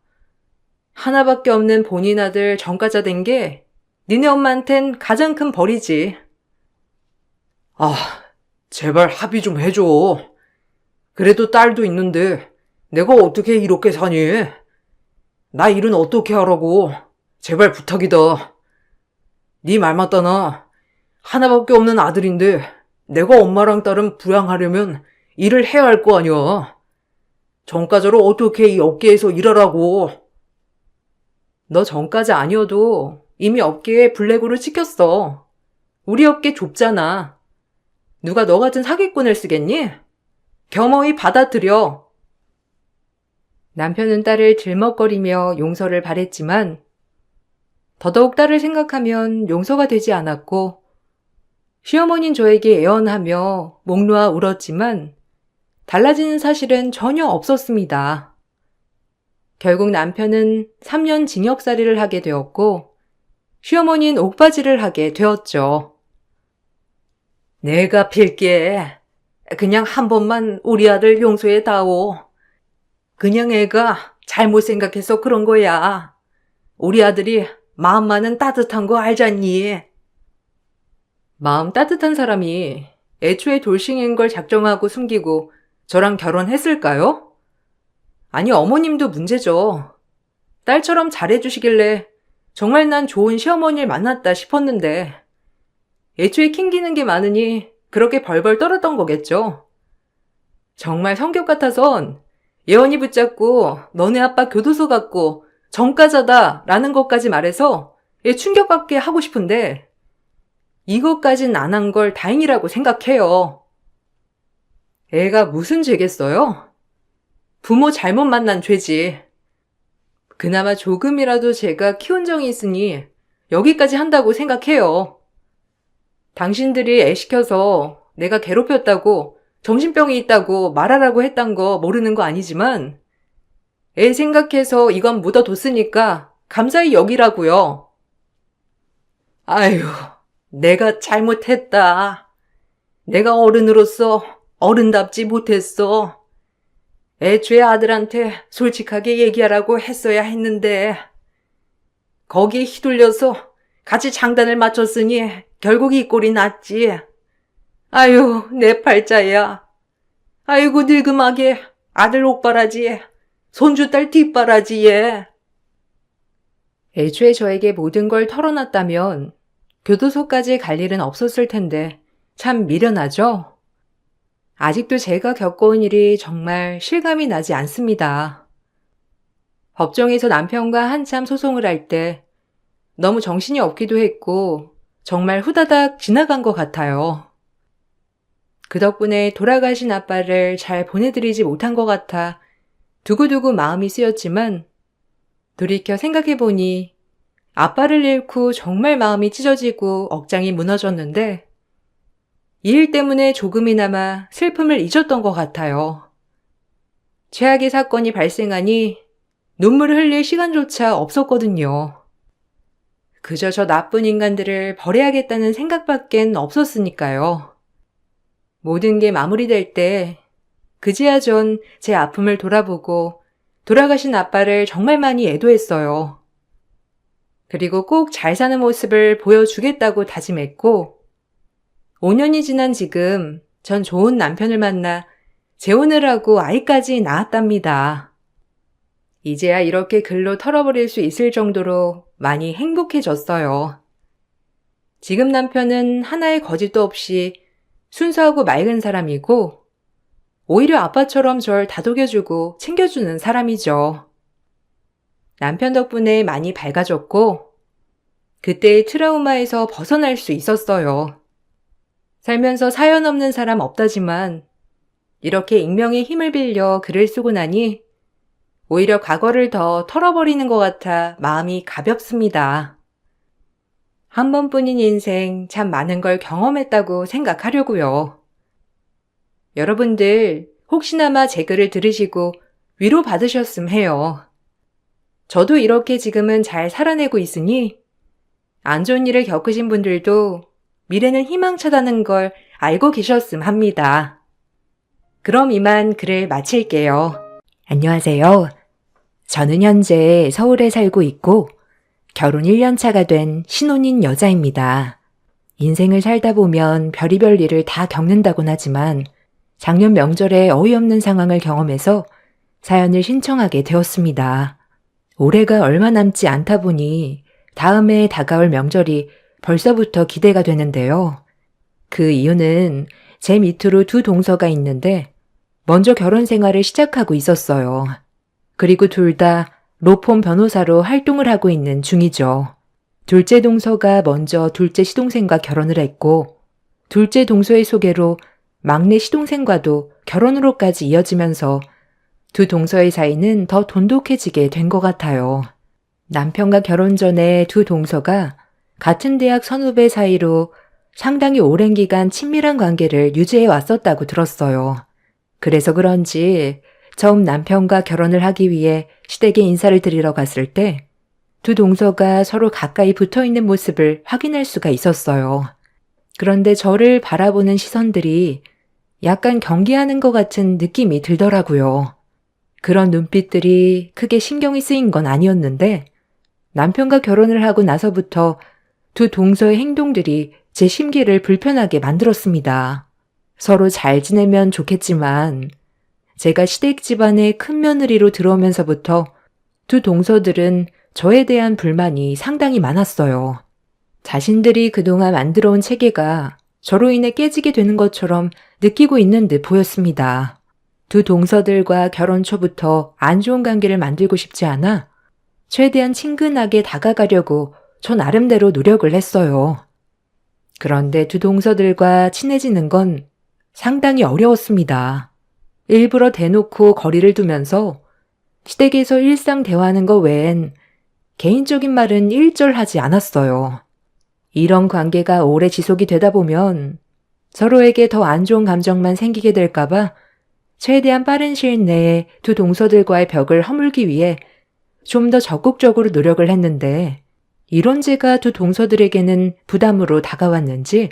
하나밖에 없는 본인 아들 전과자 된 게 니네 엄마한텐 가장 큰 벌이지. 아, 제발 합의 좀 해줘. 그래도 딸도 있는데 내가 어떻게 이렇게 사니? 나 일은 어떻게 하라고. 제발 부탁이다. 네 말 맞다나. 하나밖에 없는 아들인데 내가 엄마랑 딸은 부양하려면 일을 해야 할 거 아니야. 전과자로 어떻게 이 업계에서 일하라고. 너 전까지 아니어도 이미 업계에 블랙으로 찍혔어. 우리 업계 좁잖아. 누가 너 같은 사기꾼을 쓰겠니? 겸허히 받아들여. 남편은 딸을 들먹거리며 용서를 바랬지만 더더욱 딸을 생각하면 용서가 되지 않았고 시어머니는 저에게 애원하며 목 놓아 울었지만 달라지는 사실은 전혀 없었습니다. 결국 남편은 3년 징역살이를 하게 되었고 시어머니는 옥바지를 하게 되었죠. 내가 빌게. 그냥 한 번만 우리 아들 용서해 다오. 그냥 애가 잘못 생각해서 그런 거야. 우리 아들이 마음만은 따뜻한 거 알잖니? 마음 따뜻한 사람이 애초에 돌싱인 걸 작정하고 숨기고 저랑 결혼했을까요? 아니, 어머님도 문제죠. 딸처럼 잘해주시길래 정말 난 좋은 시어머니를 만났다 싶었는데 애초에 캥기는 게 많으니 그렇게 벌벌 떨었던 거겠죠. 정말 성격 같아선 예언이 붙잡고 너네 아빠 교도소 갔고 전과자다 라는 것까지 말해서 얘 충격받게 하고 싶은데 이것까진 안 한 걸 다행이라고 생각해요. 애가 무슨 죄겠어요? 부모 잘못 만난 죄지. 그나마 조금이라도 제가 키운 정이 있으니 여기까지 한다고 생각해요. 당신들이 애 시켜서 내가 괴롭혔다고 정신병이 있다고 말하라고 했단 거 모르는 거 아니지만 애 생각해서 이건 묻어뒀으니까 감사히 여기라고요. 아유, 내가 잘못했다. 내가 어른으로서 어른답지 못했어. 애초에 아들한테 솔직하게 얘기하라고 했어야 했는데 거기에 휘둘려서 같이 장단을 맞췄으니 결국 이 꼴이 났지. 아유, 내 팔자야. 아이고, 늙음하게 아들 옥바라지, 손주 딸 뒷바라지 얘. 애초에 저에게 모든 걸 털어놨다면 교도소까지 갈 일은 없었을 텐데 참 미련하죠? 아직도 제가 겪어온 일이 정말 실감이 나지 않습니다. 법정에서 남편과 한참 소송을 할 때 너무 정신이 없기도 했고 정말 후다닥 지나간 것 같아요. 그 덕분에 돌아가신 아빠를 잘 보내드리지 못한 것 같아 두고두고 마음이 쓰였지만 돌이켜 생각해보니 아빠를 잃고 정말 마음이 찢어지고 억장이 무너졌는데 이 일 때문에 조금이나마 슬픔을 잊었던 것 같아요. 최악의 사건이 발생하니 눈물을 흘릴 시간조차 없었거든요. 그저 저 나쁜 인간들을 버려야겠다는 생각밖엔 없었으니까요. 모든 게 마무리될 때 그제야 전 제 아픔을 돌아보고 돌아가신 아빠를 정말 많이 애도했어요. 그리고 꼭 잘 사는 모습을 보여주겠다고 다짐했고 5년이 지난 지금 전 좋은 남편을 만나 재혼을 하고 아이까지 낳았답니다. 이제야 이렇게 글로 털어버릴 수 있을 정도로 많이 행복해졌어요. 지금 남편은 하나의 거짓도 없이 순수하고 맑은 사람이고 오히려 아빠처럼 절 다독여주고 챙겨주는 사람이죠. 남편 덕분에 많이 밝아졌고 그때의 트라우마에서 벗어날 수 있었어요. 살면서 사연 없는 사람 없다지만 이렇게 익명의 힘을 빌려 글을 쓰고 나니 오히려 과거를 더 털어버리는 것 같아 마음이 가볍습니다. 한 번뿐인 인생 참 많은 걸 경험했다고 생각하려고요. 여러분들 혹시나마 제 글을 들으시고 위로받으셨음 해요. 저도 이렇게 지금은 잘 살아내고 있으니 안 좋은 일을 겪으신 분들도 미래는 희망차다는 걸 알고 계셨음 합니다. 그럼 이만 글을 마칠게요. 안녕하세요. 저는 현재 서울에 살고 있고 결혼 1년 차가 된 신혼인 여자입니다. 인생을 살다 보면 별의별 일을 다 겪는다곤 하지만 작년 명절에 어이없는 상황을 경험해서 사연을 신청하게 되었습니다. 올해가 얼마 남지 않다 보니 다음에 다가올 명절이 벌써부터 기대가 되는데요. 그 이유는 제 밑으로 두 동서가 있는데 먼저 결혼 생활을 시작하고 있었어요. 그리고 둘 다 로펌 변호사로 활동을 하고 있는 중이죠. 둘째 동서가 먼저 둘째 시동생과 결혼을 했고 둘째 동서의 소개로 막내 시동생과도 결혼으로까지 이어지면서 두 동서의 사이는 더 돈독해지게 된 것 같아요. 남편과 결혼 전에 두 동서가 같은 대학 선후배 사이로 상당히 오랜 기간 친밀한 관계를 유지해 왔었다고 들었어요. 그래서 그런지 처음 남편과 결혼을 하기 위해 시댁에 인사를 드리러 갔을 때 두 동서가 서로 가까이 붙어 있는 모습을 확인할 수가 있었어요. 그런데 저를 바라보는 시선들이 약간 경계하는 것 같은 느낌이 들더라고요. 그런 눈빛들이 크게 신경이 쓰인 건 아니었는데 남편과 결혼을 하고 나서부터 두 동서의 행동들이 제 심기를 불편하게 만들었습니다. 서로 잘 지내면 좋겠지만 제가 시댁 집안의 큰 며느리로 들어오면서부터 두 동서들은 저에 대한 불만이 상당히 많았어요. 자신들이 그동안 만들어온 체계가 저로 인해 깨지게 되는 것처럼 느끼고 있는 듯 보였습니다. 두 동서들과 결혼 초부터 안 좋은 관계를 만들고 싶지 않아 최대한 친근하게 다가가려고 저 나름대로 노력을 했어요. 그런데 두 동서들과 친해지는 건 상당히 어려웠습니다. 일부러 대놓고 거리를 두면서 시댁에서 일상 대화하는 것 외엔 개인적인 말은 일절하지 않았어요. 이런 관계가 오래 지속이 되다 보면 서로에게 더 안 좋은 감정만 생기게 될까봐 최대한 빠른 시일 내에 두 동서들과의 벽을 허물기 위해 좀 더 적극적으로 노력을 했는데 이런 제가 두 동서들에게는 부담으로 다가왔는지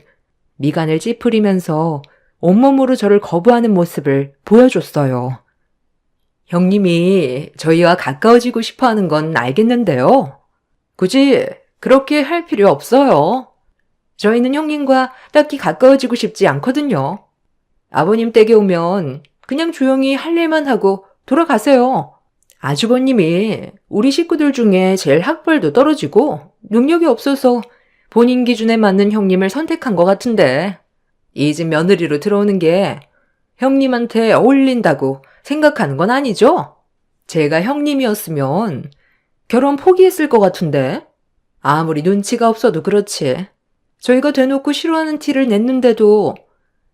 미간을 찌푸리면서 온몸으로 저를 거부하는 모습을 보여줬어요. 형님이 저희와 가까워지고 싶어 하는 건 알겠는데요. 굳이 그렇게 할 필요 없어요. 저희는 형님과 딱히 가까워지고 싶지 않거든요. 아버님 댁에 오면 그냥 조용히 할 일만 하고 돌아가세요. 아주버님이 우리 식구들 중에 제일 학벌도 떨어지고 능력이 없어서 본인 기준에 맞는 형님을 선택한 것 같은데 이 집 며느리로 들어오는 게 형님한테 어울린다고 생각하는 건 아니죠? 제가 형님이었으면 결혼 포기했을 것 같은데 아무리 눈치가 없어도 그렇지. 저희가 대놓고 싫어하는 티를 냈는데도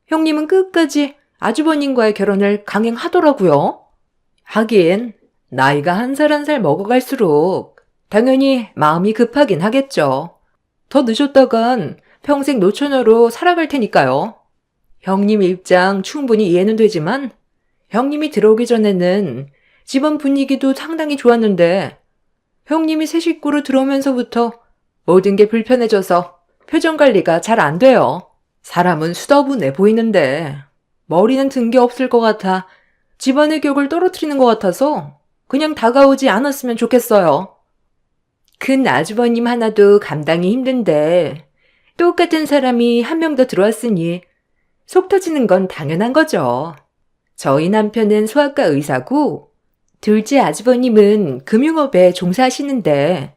형님은 끝까지 아주버님과의 결혼을 강행하더라고요. 하긴 나이가 한 살 한 살 먹어갈수록 당연히 마음이 급하긴 하겠죠. 더 늦었다간 평생 노처녀로 살아갈 테니까요. 형님 입장 충분히 이해는 되지만 형님이 들어오기 전에는 집안 분위기도 상당히 좋았는데 형님이 새 식구로 들어오면서부터 모든 게 불편해져서 표정 관리가 잘 안 돼요. 사람은 수더분해 보이는데 머리는 든 게 없을 것 같아 집안의 격을 떨어뜨리는 것 같아서 그냥 다가오지 않았으면 좋겠어요. 큰 아주버님 하나도 감당이 힘든데 똑같은 사람이 한 명 더 들어왔으니 속 터지는 건 당연한 거죠. 저희 남편은 소아과 의사고 둘째 아주버님은 금융업에 종사하시는데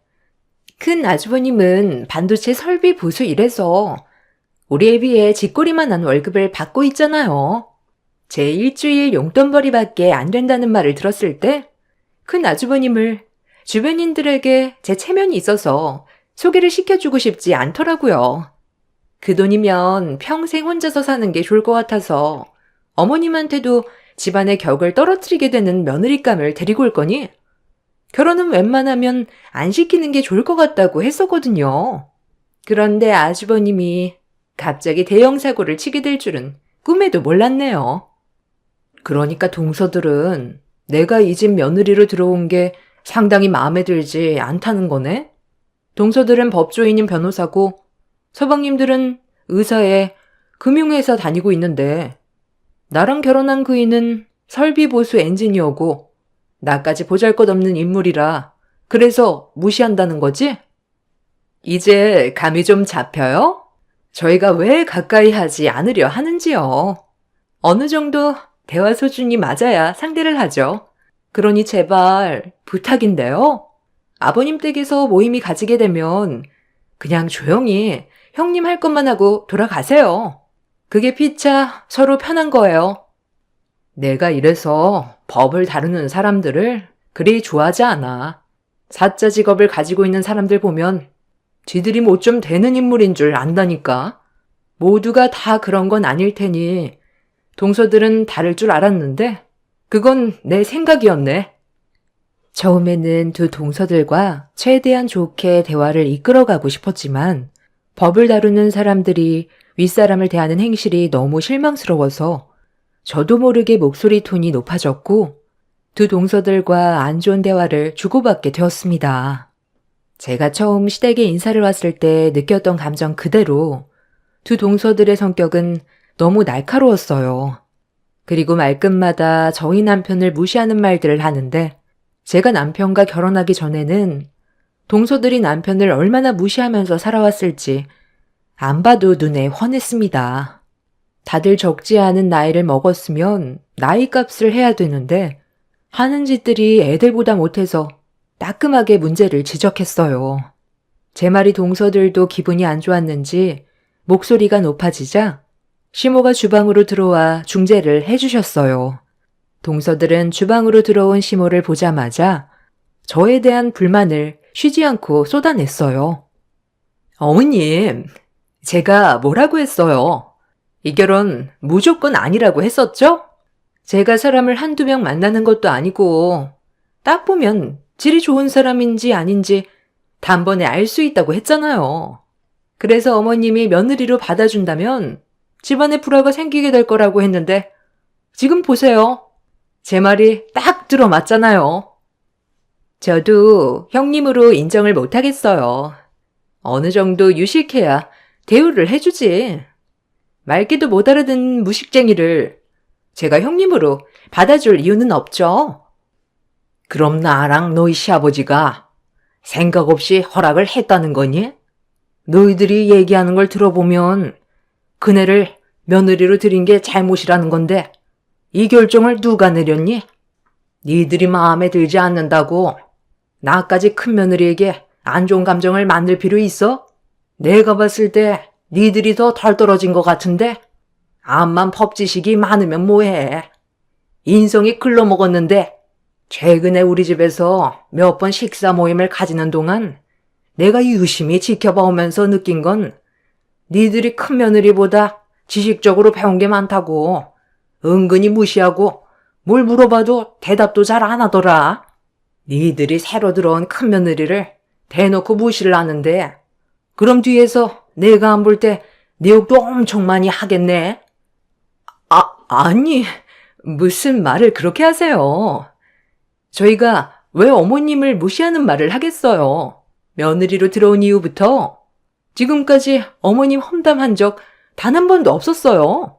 큰 아주버님은 반도체 설비 보수 일해서 우리에 비해 쥐꼬리만한 월급을 받고 있잖아요. 제 일주일 용돈벌이밖에 안 된다는 말을 들었을 때 큰 아주버님을 주변인들에게 제 체면이 있어서 소개를 시켜주고 싶지 않더라고요. 그 돈이면 평생 혼자서 사는 게 좋을 것 같아서 어머님한테도 집안의 격을 떨어뜨리게 되는 며느리감을 데리고 올 거니 결혼은 웬만하면 안 시키는 게 좋을 것 같다고 했었거든요. 그런데 아주버님이 갑자기 대형 사고를 치게 될 줄은 꿈에도 몰랐네요. 그러니까 동서들은 내가 이 집 며느리로 들어온 게 상당히 마음에 들지 않다는 거네? 동서들은 법조인인 변호사고 서방님들은 의사에 금융회사 다니고 있는데 나랑 결혼한 그이는 설비보수 엔지니어고 나까지 보잘것없는 인물이라 그래서 무시한다는 거지? 이제 감이 좀 잡혀요? 저희가 왜 가까이 하지 않으려 하는지요. 어느 정도 대화 수준이 맞아야 상대를 하죠. 그러니 제발 부탁인데요. 아버님 댁에서 모임이 가지게 되면 그냥 조용히 형님 할 것만 하고 돌아가세요. 그게 피차 서로 편한 거예요. 내가 이래서 법을 다루는 사람들을 그리 좋아하지 않아. 사자 직업을 가지고 있는 사람들 보면 지들이 뭐 좀 되는 인물인 줄 안다니까. 모두가 다 그런 건 아닐 테니 동서들은 다를 줄 알았는데 그건 내 생각이었네. 처음에는 두 동서들과 최대한 좋게 대화를 이끌어가고 싶었지만 법을 다루는 사람들이 윗사람을 대하는 행실이 너무 실망스러워서 저도 모르게 목소리 톤이 높아졌고 두 동서들과 안 좋은 대화를 주고받게 되었습니다. 제가 처음 시댁에 인사를 왔을 때 느꼈던 감정 그대로 두 동서들의 성격은 너무 날카로웠어요. 그리고 말끝마다 저희 남편을 무시하는 말들을 하는데 제가 남편과 결혼하기 전에는 동서들이 남편을 얼마나 무시하면서 살아왔을지 안 봐도 눈에 훤했습니다. 다들 적지 않은 나이를 먹었으면 나이값을 해야 되는데 하는 짓들이 애들보다 못해서 따끔하게 문제를 지적했어요. 제 말이 동서들도 기분이 안 좋았는지 목소리가 높아지자 시모가 주방으로 들어와 중재를 해주셨어요. 동서들은 주방으로 들어온 시모를 보자마자 저에 대한 불만을 쉬지 않고 쏟아냈어요. 어머님, 제가 뭐라고 했어요? 이 결혼 무조건 아니라고 했었죠? 제가 사람을 한두 명 만나는 것도 아니고 딱 보면 질이 좋은 사람인지 아닌지 단번에 알 수 있다고 했잖아요. 그래서 어머님이 며느리로 받아준다면 집안에 불화가 생기게 될 거라고 했는데 지금 보세요. 제 말이 딱 들어맞잖아요. 저도 형님으로 인정을 못하겠어요. 어느 정도 유식해야 대우를 해주지. 말귀도 못 알아듣는 무식쟁이를 제가 형님으로 받아줄 이유는 없죠. 그럼 나랑 너희 시아버지가 생각 없이 허락을 했다는 거니? 너희들이 얘기하는 걸 들어보면 그네를 며느리로 들인 게 잘못이라는 건데 이 결정을 누가 내렸니? 니들이 마음에 들지 않는다고 나까지 큰 며느리에게 안 좋은 감정을 만들 필요 있어? 내가 봤을 때 니들이 더 덜 떨어진 것 같은데 암만 법지식이 많으면 뭐해. 인성이 글러먹었는데 최근에 우리 집에서 몇 번 식사 모임을 가지는 동안 내가 유심히 지켜봐오면서 느낀 건 니들이 큰 며느리보다 지식적으로 배운 게 많다고 은근히 무시하고 뭘 물어봐도 대답도 잘 안 하더라. 니들이 새로 들어온 큰 며느리를 대놓고 무시를 하는데 그럼 뒤에서 내가 안 볼 때 내 욕도 엄청 많이 하겠네. 아니, 무슨 말을 그렇게 하세요. 저희가 왜 어머님을 무시하는 말을 하겠어요. 며느리로 들어온 이후부터 지금까지 어머님 험담한 적 단 한 번도 없었어요.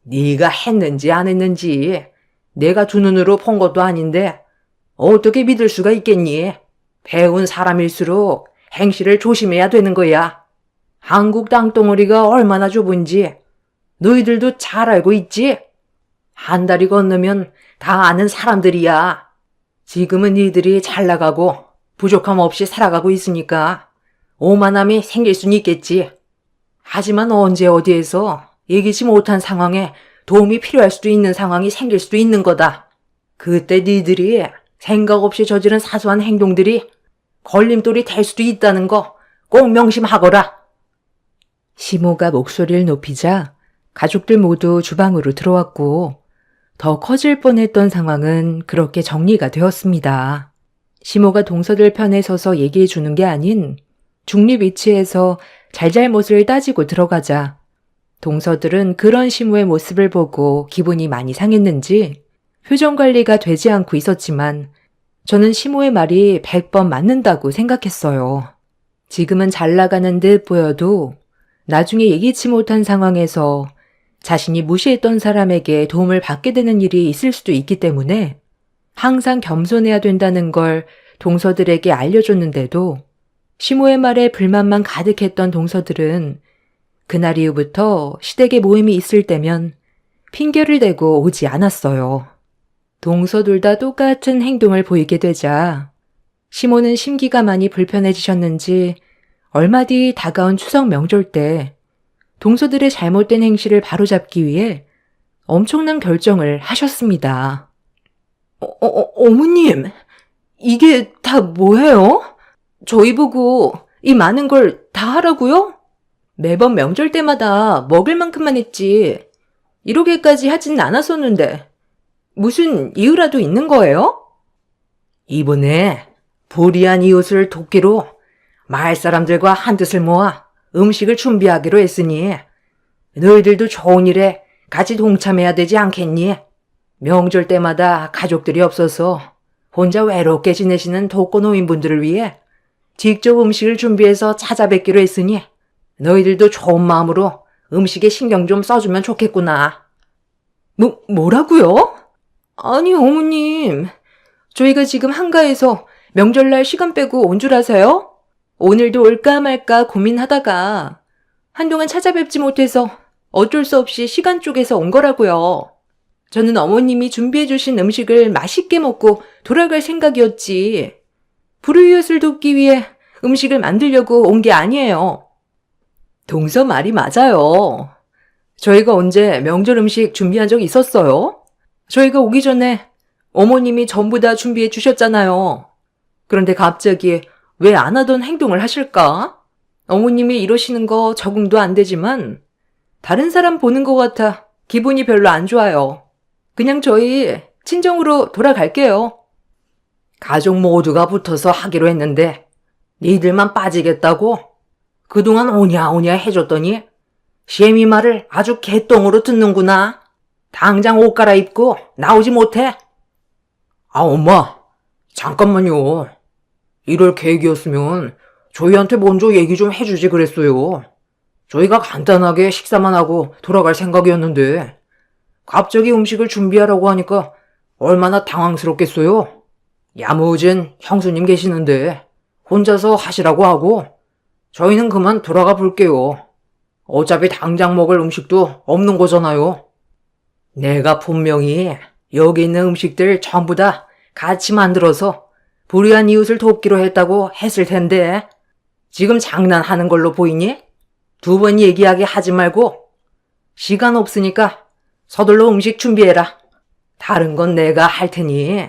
네가 했는지 안 했는지 내가 두 눈으로 본 것도 아닌데 어떻게 믿을 수가 있겠니? 배운 사람일수록 행실을 조심해야 되는 거야. 한국 땅덩어리가 얼마나 좁은지 너희들도 잘 알고 있지? 한 달이 건너면 다 아는 사람들이야. 지금은 니들이 잘 나가고 부족함 없이 살아가고 있으니까 오만함이 생길 수는 있겠지. 하지만 언제 어디에서 예기치 못한 상황에 도움이 필요할 수도 있는 상황이 생길 수도 있는 거다. 그때 니들이 생각 없이 저지른 사소한 행동들이 걸림돌이 될 수도 있다는 거 꼭 명심하거라. 시모가 목소리를 높이자 가족들 모두 주방으로 들어왔고 더 커질 뻔했던 상황은 그렇게 정리가 되었습니다. 시모가 동서들 편에 서서 얘기해 주는 게 아닌 중립 위치에서 잘잘못을 따지고 들어가자 동서들은 그런 시모의 모습을 보고 기분이 많이 상했는지 표정 관리가 되지 않고 있었지만 저는 시모의 말이 100번 맞는다고 생각했어요. 지금은 잘 나가는 듯 보여도 나중에 예기치 못한 상황에서 자신이 무시했던 사람에게 도움을 받게 되는 일이 있을 수도 있기 때문에 항상 겸손해야 된다는 걸 동서들에게 알려줬는데도 시모의 말에 불만만 가득했던 동서들은 그날 이후부터 시댁에 모임이 있을 때면 핑계를 대고 오지 않았어요. 동서 둘 다 똑같은 행동을 보이게 되자 시모는 심기가 많이 불편해지셨는지 얼마 뒤 다가온 추석 명절 때 동서들의 잘못된 행실을 바로잡기 위해 엄청난 결정을 하셨습니다. 어머님, 이게 다 뭐예요? 저희 보고 이 많은 걸 다 하라고요? 매번 명절 때마다 먹을 만큼만 했지. 이러게까지 하진 않았었는데 무슨 이유라도 있는 거예요? 이번에 불의한 이웃을 돕기로 마을 사람들과 한뜻을 모아 음식을 준비하기로 했으니 너희들도 좋은 일에 같이 동참해야 되지 않겠니? 명절 때마다 가족들이 없어서 혼자 외롭게 지내시는 독거노인분들을 위해 직접 음식을 준비해서 찾아뵙기로 했으니 너희들도 좋은 마음으로 음식에 신경 좀 써주면 좋겠구나. 뭐라고요? 아니, 어머님. 저희가 지금 한가해서 명절날 시간 빼고 온 줄 아세요? 오늘도 올까 말까 고민하다가 한동안 찾아뵙지 못해서 어쩔 수 없이 시간 쪼개서 온 거라고요. 저는 어머님이 준비해 주신 음식을 맛있게 먹고 돌아갈 생각이었지. 불우이웃을 돕기 위해 음식을 만들려고 온 게 아니에요. 동서 말이 맞아요. 저희가 언제 명절 음식 준비한 적 있었어요? 저희가 오기 전에 어머님이 전부 다 준비해 주셨잖아요. 그런데 갑자기 왜 안 하던 행동을 하실까? 어머님이 이러시는 거 적응도 안 되지만 다른 사람 보는 것 같아 기분이 별로 안 좋아요. 그냥 저희 친정으로 돌아갈게요. 가족 모두가 붙어서 하기로 했는데 니들만 빠지겠다고? 그동안 오냐오냐 해줬더니 시애미 말을 아주 개똥으로 듣는구나. 당장 옷 갈아입고 나오지 못해. 엄마, 잠깐만요. 이럴 계획이었으면 저희한테 먼저 얘기 좀 해주지 그랬어요. 저희가 간단하게 식사만 하고 돌아갈 생각이었는데 갑자기 음식을 준비하라고 하니까 얼마나 당황스럽겠어요. 야무진 형수님 계시는데 혼자서 하시라고 하고 저희는 그만 돌아가 볼게요. 어차피 당장 먹을 음식도 없는 거잖아요. 내가 분명히 여기 있는 음식들 전부 다 같이 만들어서 불의한 이웃을 돕기로 했다고 했을 텐데 지금 장난하는 걸로 보이니? 2번 얘기하게 하지 말고 시간 없으니까 서둘러 음식 준비해라. 다른 건 내가 할 테니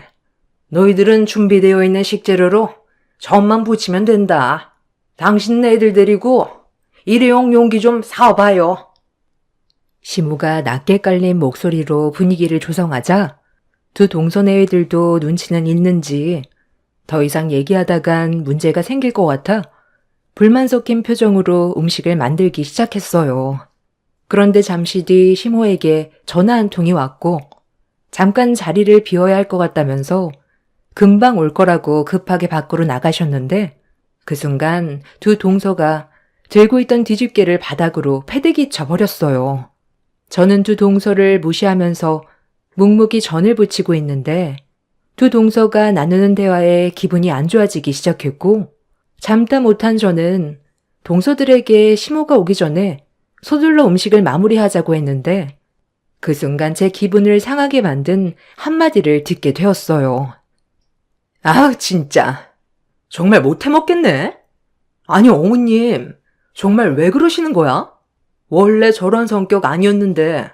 너희들은 준비되어 있는 식재료로 전만 부치면 된다. 당신 애들 데리고 일회용 용기 좀 사와봐요. 시무가 낮게 깔린 목소리로 분위기를 조성하자 두 동선의 애들도 눈치는 있는지 더 이상 얘기하다간 문제가 생길 것 같아 불만 섞인 표정으로 음식을 만들기 시작했어요. 그런데 잠시 뒤 시모에게 전화 한 통이 왔고 잠깐 자리를 비워야 할 것 같다면서 금방 올 거라고 급하게 밖으로 나가셨는데 그 순간 두 동서가 들고 있던 뒤집개를 바닥으로 패대기 쳐버렸어요. 저는 두 동서를 무시하면서 묵묵히 전을 붙이고 있는데 두 동서가 나누는 대화에 기분이 안 좋아지기 시작했고 참다 못한 저는 동서들에게 시모가 오기 전에 서둘러 음식을 마무리하자고 했는데 그 순간 제 기분을 상하게 만든 한마디를 듣게 되었어요. 진짜. 정말 못 해먹겠네. 아니, 어머님. 정말 왜 그러시는 거야? 원래 저런 성격 아니었는데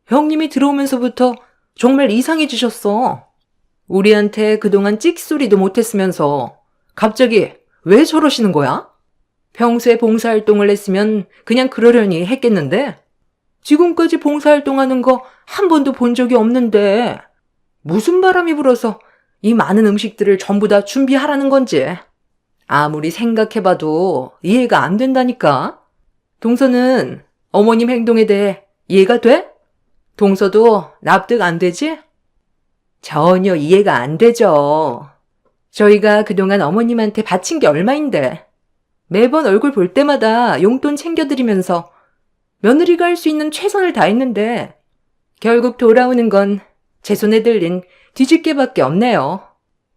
형님이 들어오면서부터 정말 이상해지셨어. 우리한테 그동안 찍소리도 못했으면서 갑자기 왜 저러시는 거야? 평소에 봉사활동을 했으면 그냥 그러려니 했겠는데 지금까지 봉사활동하는 거 한 번도 본 적이 없는데 무슨 바람이 불어서 이 많은 음식들을 전부 다 준비하라는 건지. 아무리 생각해봐도 이해가 안 된다니까. 동서는 어머님 행동에 대해 이해가 돼? 동서도 납득 안 되지? 전혀 이해가 안 되죠. 저희가 그동안 어머님한테 바친 게 얼마인데. 매번 얼굴 볼 때마다 용돈 챙겨드리면서 며느리가 할 수 있는 최선을 다했는데 결국 돌아오는 건 제 손에 들린 뒤집개밖에 없네요.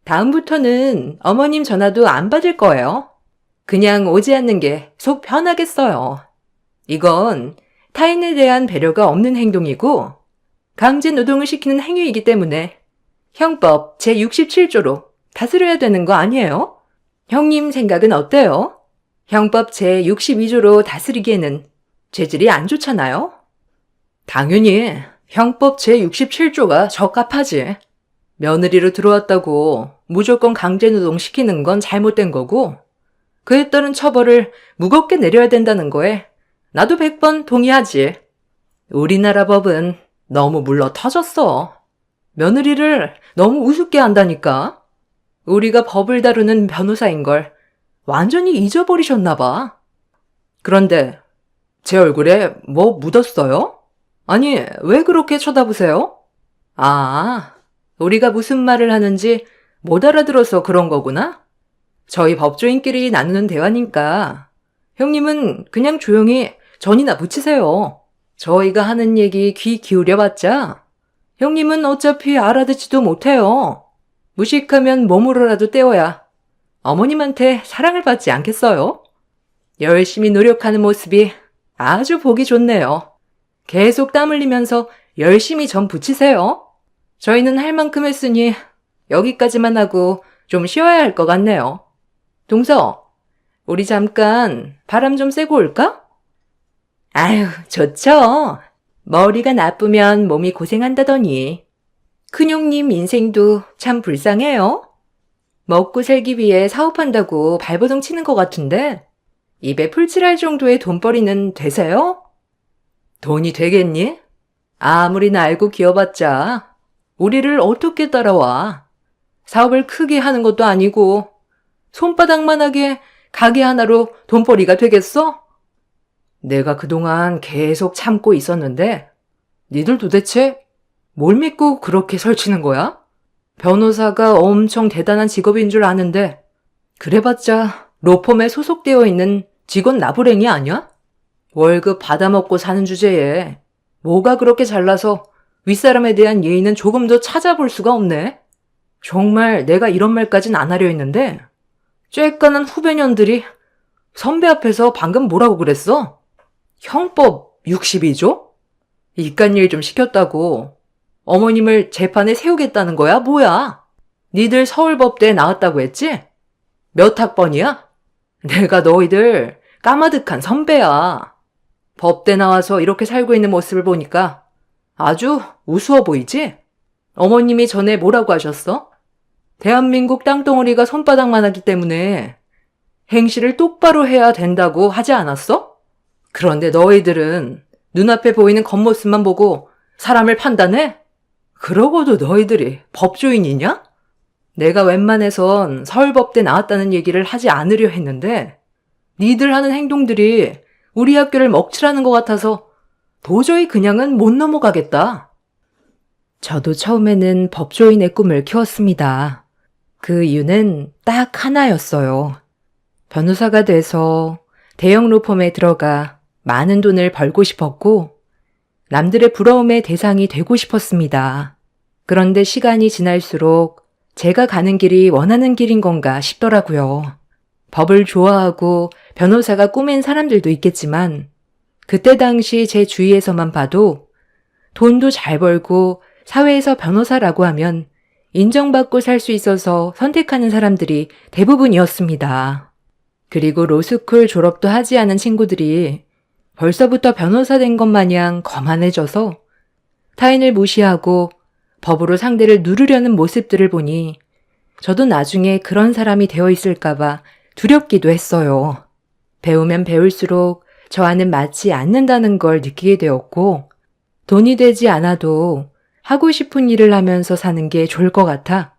다음부터는 어머님 전화도 안 받을 거예요. 그냥 오지 않는 게 속 편하겠어요. 이건 타인에 대한 배려가 없는 행동이고 강제 노동을 시키는 행위이기 때문에 형법 제67조로 다스려야 되는 거 아니에요? 형님 생각은 어때요? 형법 제62조로 다스리기에는 재질이 안 좋잖아요? 당연히 형법 제67조가 적합하지. 며느리로 들어왔다고 무조건 강제노동 시키는 건 잘못된 거고 그에 따른 처벌을 무겁게 내려야 된다는 거에 나도 100번 동의하지. 우리나라 법은 너무 물러 터졌어. 며느리를 너무 우습게 한다니까. 우리가 법을 다루는 변호사인 걸 완전히 잊어버리셨나 봐. 그런데 제 얼굴에 뭐 묻었어요? 아니, 왜 그렇게 쳐다보세요? 아, 우리가 무슨 말을 하는지 못 알아들어서 그런 거구나? 저희 법조인끼리 나누는 대화니까 형님은 그냥 조용히 전이나 붙이세요. 저희가 하는 얘기 귀 기울여봤자 형님은 어차피 알아듣지도 못해요. 무식하면 몸으로라도 때워야 어머님한테 사랑을 받지 않겠어요? 열심히 노력하는 모습이 아주 보기 좋네요. 계속 땀 흘리면서 열심히 전 붙이세요. 저희는 할 만큼 했으니 여기까지만 하고 좀 쉬어야 할 것 같네요. 동서, 우리 잠깐 바람 좀 쐬고 올까? 아유, 좋죠. 머리가 나쁘면 몸이 고생한다더니. 큰형님 인생도 참 불쌍해요. 먹고 살기 위해 사업한다고 발버둥 치는 것 같은데 입에 풀칠할 정도의 돈벌이는 되세요? 돈이 되겠니? 아무리 나 알고 기어봤자 우리를 어떻게 따라와. 사업을 크게 하는 것도 아니고 손바닥만하게 가게 하나로 돈벌이가 되겠어? 내가 그동안 계속 참고 있었는데 니들 도대체 뭘 믿고 그렇게 설치는 거야? 변호사가 엄청 대단한 직업인 줄 아는데 그래봤자 로펌에 소속되어 있는 직원 나부랭이 아니야? 월급 받아먹고 사는 주제에 뭐가 그렇게 잘나서 윗사람에 대한 예의는 조금 더 찾아볼 수가 없네. 정말 내가 이런 말까진 안 하려 했는데 쬐깐한 후배년들이 선배 앞에서 방금 뭐라고 그랬어? 형법 62조? 이깟 일 좀 시켰다고 어머님을 재판에 세우겠다는 거야? 뭐야? 니들 서울법대 나왔다고 했지? 몇 학번이야? 내가 너희들 까마득한 선배야. 법대 나와서 이렇게 살고 있는 모습을 보니까 아주 우스워 보이지? 어머님이 전에 뭐라고 하셨어? 대한민국 땅덩어리가 손바닥만 하기 때문에 행실을 똑바로 해야 된다고 하지 않았어? 그런데 너희들은 눈앞에 보이는 겉모습만 보고 사람을 판단해? 그러고도 너희들이 법조인이냐? 내가 웬만해선 서울법대 나왔다는 얘기를 하지 않으려 했는데 니들 하는 행동들이 우리 학교를 먹칠하는 것 같아서 도저히 그냥은 못 넘어가겠다. 저도 처음에는 법조인의 꿈을 키웠습니다. 그 이유는 딱 하나였어요. 변호사가 돼서 대형 로펌에 들어가 많은 돈을 벌고 싶었고 남들의 부러움의 대상이 되고 싶었습니다. 그런데 시간이 지날수록 제가 가는 길이 원하는 길인 건가 싶더라고요. 법을 좋아하고 변호사가 꿈인 사람들도 있겠지만 그때 당시 제 주위에서만 봐도 돈도 잘 벌고 사회에서 변호사라고 하면 인정받고 살 수 있어서 선택하는 사람들이 대부분이었습니다. 그리고 로스쿨 졸업도 하지 않은 친구들이 벌써부터 변호사 된 것 마냥 거만해져서 타인을 무시하고 법으로 상대를 누르려는 모습들을 보니 저도 나중에 그런 사람이 되어 있을까봐 두렵기도 했어요. 배우면 배울수록 저와는 맞지 않는다는 걸 느끼게 되었고 돈이 되지 않아도 하고 싶은 일을 하면서 사는 게 좋을 것 같아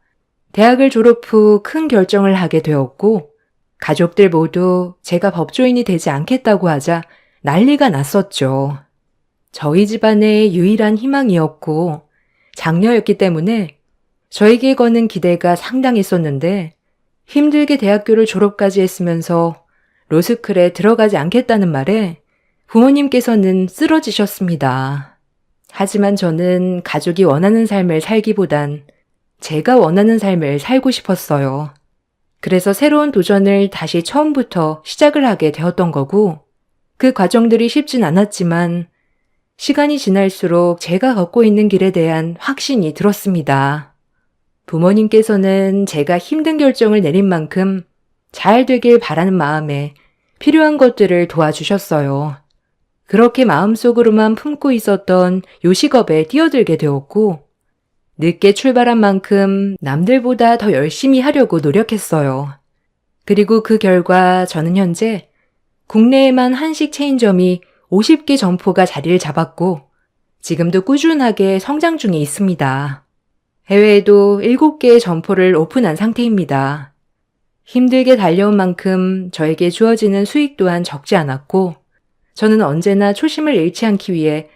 대학을 졸업 후 큰 결정을 하게 되었고 가족들 모두 제가 법조인이 되지 않겠다고 하자 난리가 났었죠. 저희 집안의 유일한 희망이었고 장녀였기 때문에 저에게 거는 기대가 상당했었는데 힘들게 대학교를 졸업까지 했으면서 로스쿨에 들어가지 않겠다는 말에 부모님께서는 쓰러지셨습니다. 하지만 저는 가족이 원하는 삶을 살기보단 제가 원하는 삶을 살고 싶었어요. 그래서 새로운 도전을 다시 처음부터 시작을 하게 되었던 거고, 그 과정들이 쉽진 않았지만 시간이 지날수록 제가 걷고 있는 길에 대한 확신이 들었습니다. 부모님께서는 제가 힘든 결정을 내린 만큼 잘 되길 바라는 마음에 필요한 것들을 도와주셨어요. 그렇게 마음속으로만 품고 있었던 요식업에 뛰어들게 되었고, 늦게 출발한 만큼 남들보다 더 열심히 하려고 노력했어요. 그리고 그 결과 저는 현재 국내에만 한식 체인점이 50개 점포가 자리를 잡았고 지금도 꾸준하게 성장 중에 있습니다. 해외에도 7개의 점포를 오픈한 상태입니다. 힘들게 달려온 만큼 저에게 주어지는 수익 또한 적지 않았고 저는 언제나 초심을 잃지 않기 위해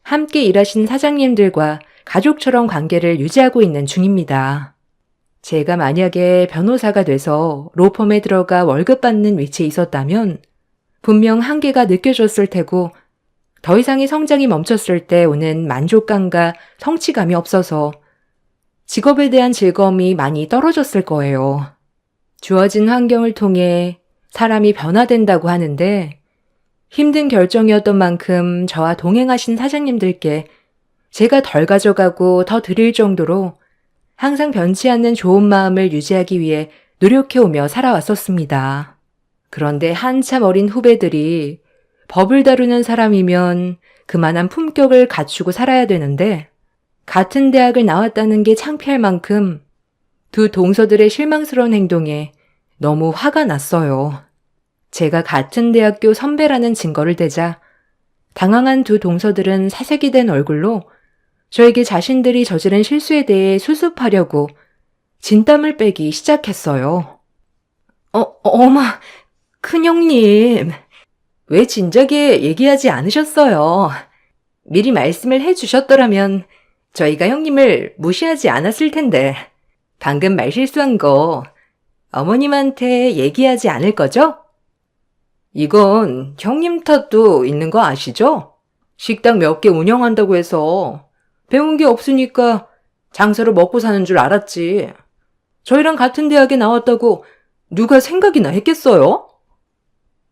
함께 일하신 사장님들과 가족처럼 관계를 유지하고 있는 중입니다. 제가 만약에 변호사가 돼서 로펌에 들어가 월급 받는 위치에 있었다면 분명 한계가 느껴졌을 테고 더 이상의 성장이 멈췄을 때 오는 만족감과 성취감이 없어서 직업에 대한 즐거움이 많이 떨어졌을 거예요. 주어진 환경을 통해 사람이 변화된다고 하는데 힘든 결정이었던 만큼 저와 동행하신 사장님들께 제가 덜 가져가고 더 드릴 정도로 항상 변치 않는 좋은 마음을 유지하기 위해 노력해오며 살아왔었습니다. 그런데 한참 어린 후배들이 법을 다루는 사람이면 그만한 품격을 갖추고 살아야 되는데 같은 대학을 나왔다는 게 창피할 만큼 두 동서들의 실망스러운 행동에 너무 화가 났어요. 제가 같은 대학교 선배라는 증거를 대자 당황한 두 동서들은 사색이 된 얼굴로 저에게 자신들이 저지른 실수에 대해 수습하려고 진땀을 빼기 시작했어요. 어마, 큰형님, 왜 진작에 얘기하지 않으셨어요? 미리 말씀을 해주셨더라면 저희가 형님을 무시하지 않았을 텐데 방금 말실수한 거 어머님한테 얘기하지 않을 거죠? 이건 형님 탓도 있는 거 아시죠? 식당 몇 개 운영한다고 해서 배운 게 없으니까 장사로 먹고 사는 줄 알았지. 저희랑 같은 대학에 나왔다고 누가 생각이나 했겠어요?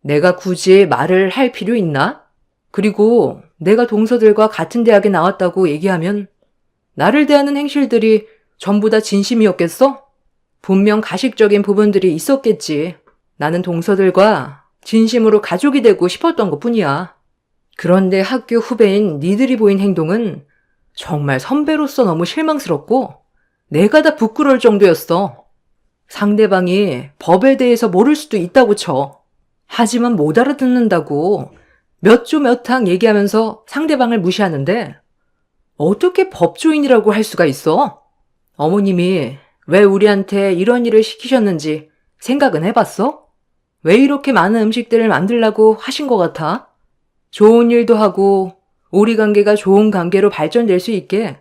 내가 굳이 말을 할 필요 있나? 그리고 내가 동서들과 같은 대학에 나왔다고 얘기하면 나를 대하는 행실들이 전부 다 진심이었겠어? 분명 가식적인 부분들이 있었겠지. 나는 동서들과 진심으로 가족이 되고 싶었던 것뿐이야. 그런데 학교 후배인 니들이 보인 행동은 정말 선배로서 너무 실망스럽고 내가 다 부끄러울 정도였어. 상대방이 법에 대해서 모를 수도 있다고 쳐. 하지만 못 알아듣는다고 몇 조 몇 항 얘기하면서 상대방을 무시하는데 어떻게 법조인이라고 할 수가 있어? 어머님이 왜 우리한테 이런 일을 시키셨는지 생각은 해봤어? 왜 이렇게 많은 음식들을 만들라고 하신 것 같아? 좋은 일도 하고 우리 관계가 좋은 관계로 발전될 수 있게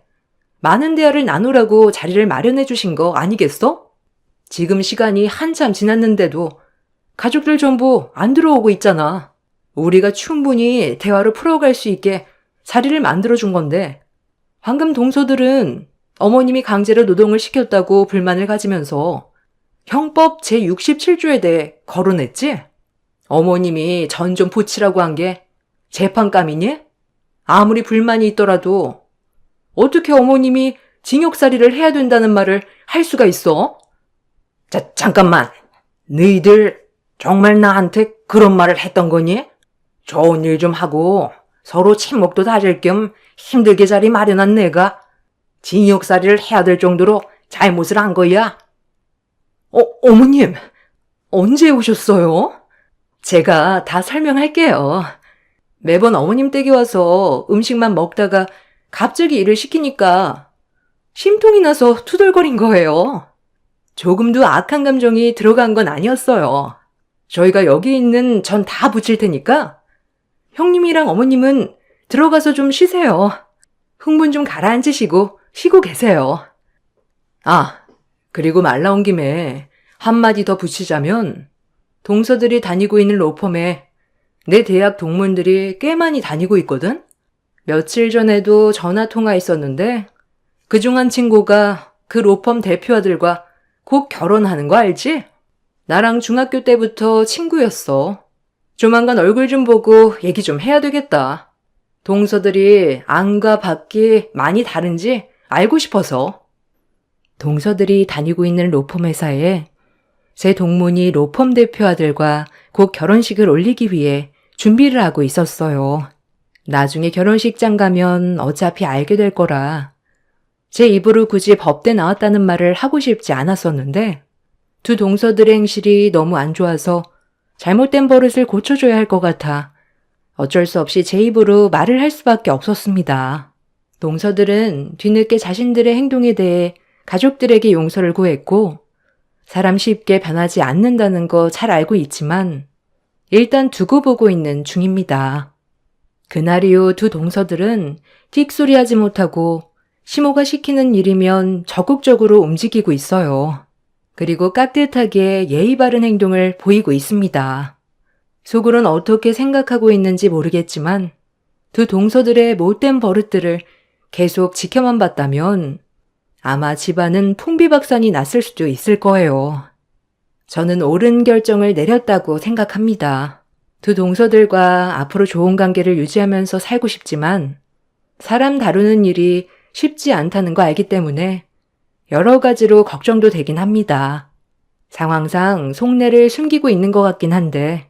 많은 대화를 나누라고 자리를 마련해 주신 거 아니겠어? 지금 시간이 한참 지났는데도 가족들 전부 안 들어오고 있잖아. 우리가 충분히 대화로 풀어갈 수 있게 자리를 만들어 준 건데 방금 동서들은 어머님이 강제로 노동을 시켰다고 불만을 가지면서 형법 제67조에 대해 거론했지? 어머님이 전 좀 붙이라고 한 게 재판감이니? 아무리 불만이 있더라도 어떻게 어머님이 징역살이를 해야 된다는 말을 할 수가 있어? 자, 잠깐만. 너희들 정말 나한테 그런 말을 했던 거니? 좋은 일 좀 하고 서로 친목도 다질 겸 힘들게 자리 마련한 내가 징역살이를 해야 될 정도로 잘못을 한 거야? 어머님, 언제 오셨어요? 제가 다 설명할게요. 매번 어머님 댁에 와서 음식만 먹다가 갑자기 일을 시키니까 심통이 나서 투덜거린 거예요. 조금도 악한 감정이 들어간 건 아니었어요. 저희가 여기 있는 전 다 붙일 테니까 형님이랑 어머님은 들어가서 좀 쉬세요. 흥분 좀 가라앉으시고 쉬고 계세요. 아, 그리고 말 나온 김에 한마디 더 붙이자면 동서들이 다니고 있는 로펌에 내 대학 동문들이 꽤 많이 다니고 있거든? 며칠 전에도 전화 통화했었는데 그중 한 친구가 그 로펌 대표 아들과 곧 결혼하는 거 알지? 나랑 중학교 때부터 친구였어. 조만간 얼굴 좀 보고 얘기 좀 해야 되겠다. 동서들이 안과 밖이 많이 다른지 알고 싶어서. 동서들이 다니고 있는 로펌 회사에 제 동문이 로펌 대표 아들과 곧 결혼식을 올리기 위해 준비를 하고 있었어요. 나중에 결혼식장 가면 어차피 알게 될 거라 제 입으로 굳이 법대 나왔다는 말을 하고 싶지 않았었는데 두 동서들의 행실이 너무 안 좋아서 잘못된 버릇을 고쳐줘야 할 것 같아 어쩔 수 없이 제 입으로 말을 할 수밖에 없었습니다. 동서들은 뒤늦게 자신들의 행동에 대해 가족들에게 용서를 구했고 사람 쉽게 변하지 않는다는 거 잘 알고 있지만 일단 두고 보고 있는 중입니다. 그날 이후 두 동서들은 틱소리하지 못하고 시모가 시키는 일이면 적극적으로 움직이고 있어요. 그리고 깍듯하게 예의 바른 행동을 보이고 있습니다. 속으론 어떻게 생각하고 있는지 모르겠지만 두 동서들의 못된 버릇들을 계속 지켜만 봤다면 아마 집안은 풍비박산이 났을 수도 있을 거예요. 저는 옳은 결정을 내렸다고 생각합니다. 두 동서들과 앞으로 좋은 관계를 유지하면서 살고 싶지만 사람 다루는 일이 쉽지 않다는 거 알기 때문에 여러 가지로 걱정도 되긴 합니다. 상황상 속내를 숨기고 있는 것 같긴 한데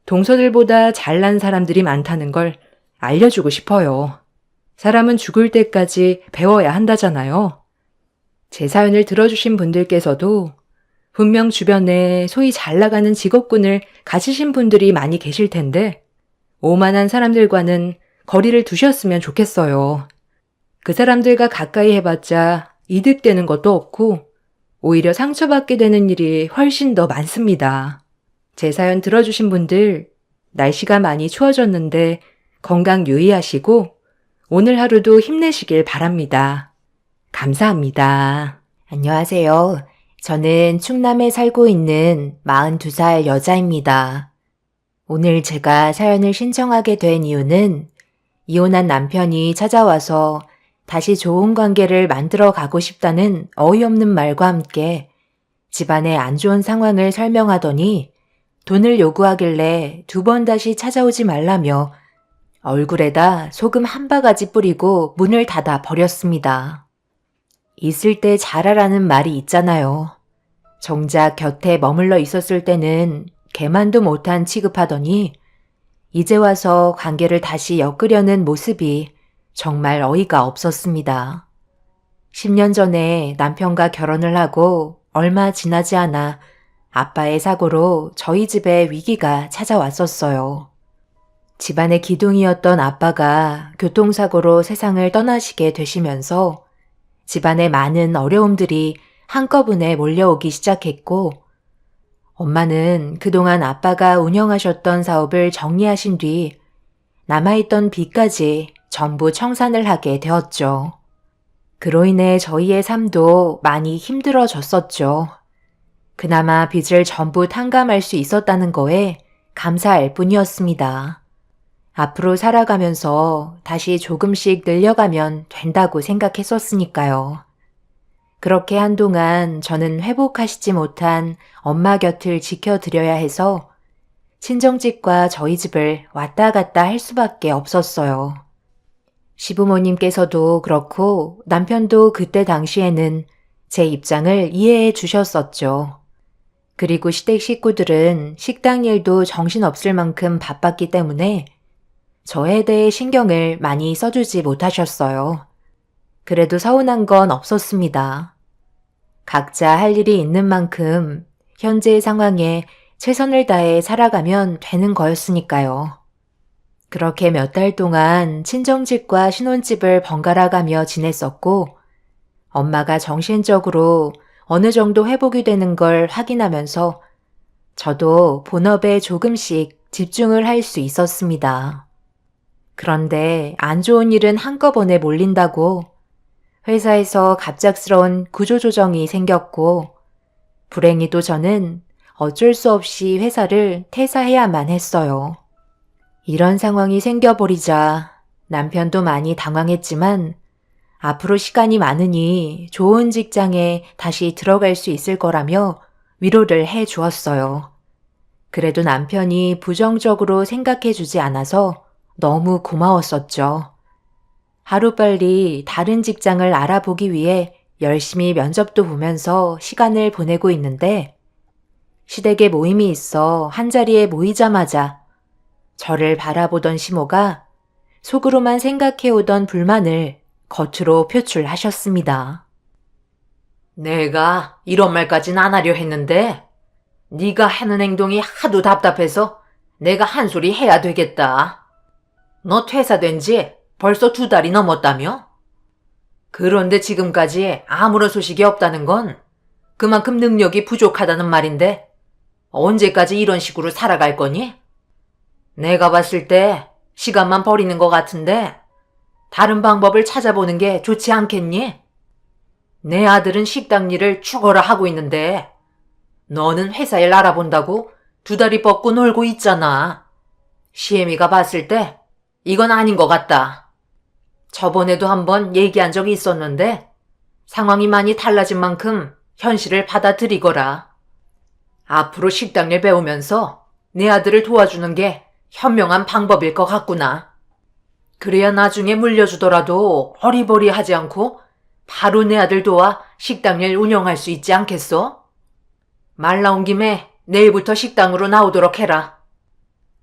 동서들보다 잘난 사람들이 많다는 걸 알려주고 싶어요. 사람은 죽을 때까지 배워야 한다잖아요. 제 사연을 들어주신 분들께서도 분명 주변에 소위 잘 나가는 직업군을 가지신 분들이 많이 계실 텐데 오만한 사람들과는 거리를 두셨으면 좋겠어요. 그 사람들과 가까이 해봤자 이득되는 것도 없고 오히려 상처받게 되는 일이 훨씬 더 많습니다. 제 사연 들어주신 분들 날씨가 많이 추워졌는데 건강 유의하시고 오늘 하루도 힘내시길 바랍니다. 감사합니다. 안녕하세요. 저는 충남에 살고 있는 42살 여자입니다. 오늘 제가 사연을 신청하게 된 이유는 이혼한 남편이 찾아와서 다시 좋은 관계를 만들어 가고 싶다는 어이없는 말과 함께 집안의 안 좋은 상황을 설명하더니 돈을 요구하길래 2번 다시 찾아오지 말라며 얼굴에다 소금 한 바가지 뿌리고 문을 닫아 버렸습니다. 있을 때 잘하라는 말이 있잖아요. 정작 곁에 머물러 있었을 때는 개만도 못한 취급하더니 이제 와서 관계를 다시 엮으려는 모습이 정말 어이가 없었습니다. 10년 전에 남편과 결혼을 하고 얼마 지나지 않아 아빠의 사고로 저희 집에 위기가 찾아왔었어요. 집안의 기둥이었던 아빠가 교통사고로 세상을 떠나시게 되시면서 집안에 많은 어려움들이 한꺼번에 몰려오기 시작했고 엄마는 그동안 아빠가 운영하셨던 사업을 정리하신 뒤 남아있던 빚까지 전부 청산을 하게 되었죠. 그로 인해 저희의 삶도 많이 힘들어졌었죠. 그나마 빚을 전부 탕감할 수 있었다는 거에 감사할 뿐이었습니다. 앞으로 살아가면서 다시 조금씩 늘려가면 된다고 생각했었으니까요. 그렇게 한동안 저는 회복하시지 못한 엄마 곁을 지켜드려야 해서 친정집과 저희 집을 왔다 갔다 할 수밖에 없었어요. 시부모님께서도 그렇고 남편도 그때 당시에는 제 입장을 이해해 주셨었죠. 그리고 시댁 식구들은 식당 일도 정신없을 만큼 바빴기 때문에 저에 대해 신경을 많이 써주지 못하셨어요. 그래도 서운한 건 없었습니다. 각자 할 일이 있는 만큼 현재의 상황에 최선을 다해 살아가면 되는 거였으니까요. 그렇게 몇 달 동안 친정집과 신혼집을 번갈아 가며 지냈었고 엄마가 정신적으로 어느 정도 회복이 되는 걸 확인하면서 저도 본업에 조금씩 집중을 할 수 있었습니다. 그런데 안 좋은 일은 한꺼번에 몰린다고 회사에서 갑작스러운 구조조정이 생겼고, 불행히도 저는 어쩔 수 없이 회사를 퇴사해야만 했어요. 이런 상황이 생겨버리자 남편도 많이 당황했지만 앞으로 시간이 많으니 좋은 직장에 다시 들어갈 수 있을 거라며 위로를 해 주었어요. 그래도 남편이 부정적으로 생각해 주지 않아서 너무 고마웠었죠. 하루빨리 다른 직장을 알아보기 위해 열심히 면접도 보면서 시간을 보내고 있는데 시댁에 모임이 있어 한자리에 모이자마자 저를 바라보던 시모가 속으로만 생각해오던 불만을 겉으로 표출하셨습니다. 내가 이런 말까진 안 하려 했는데 네가 하는 행동이 하도 답답해서 내가 한 소리 해야 되겠다. 너 퇴사된 지 벌써 2달이 넘었다며? 그런데 지금까지 아무런 소식이 없다는 건 그만큼 능력이 부족하다는 말인데 언제까지 이런 식으로 살아갈 거니? 내가 봤을 때 시간만 버리는 것 같은데 다른 방법을 찾아보는 게 좋지 않겠니? 내 아들은 식당 일을 죽어라 하고 있는데 너는 회사 일 알아본다고 2다리 뻗고 놀고 있잖아. 시애미가 봤을 때 이건 아닌 것 같다. 저번에도 한번 얘기한 적이 있었는데 상황이 많이 달라진 만큼 현실을 받아들이거라. 앞으로 식당 일 배우면서 내 아들을 도와주는 게 현명한 방법일 것 같구나. 그래야 나중에 물려주더라도 어리버리하지 않고 바로 내 아들 도와 식당 일 운영할 수 있지 않겠어? 말 나온 김에 내일부터 식당으로 나오도록 해라.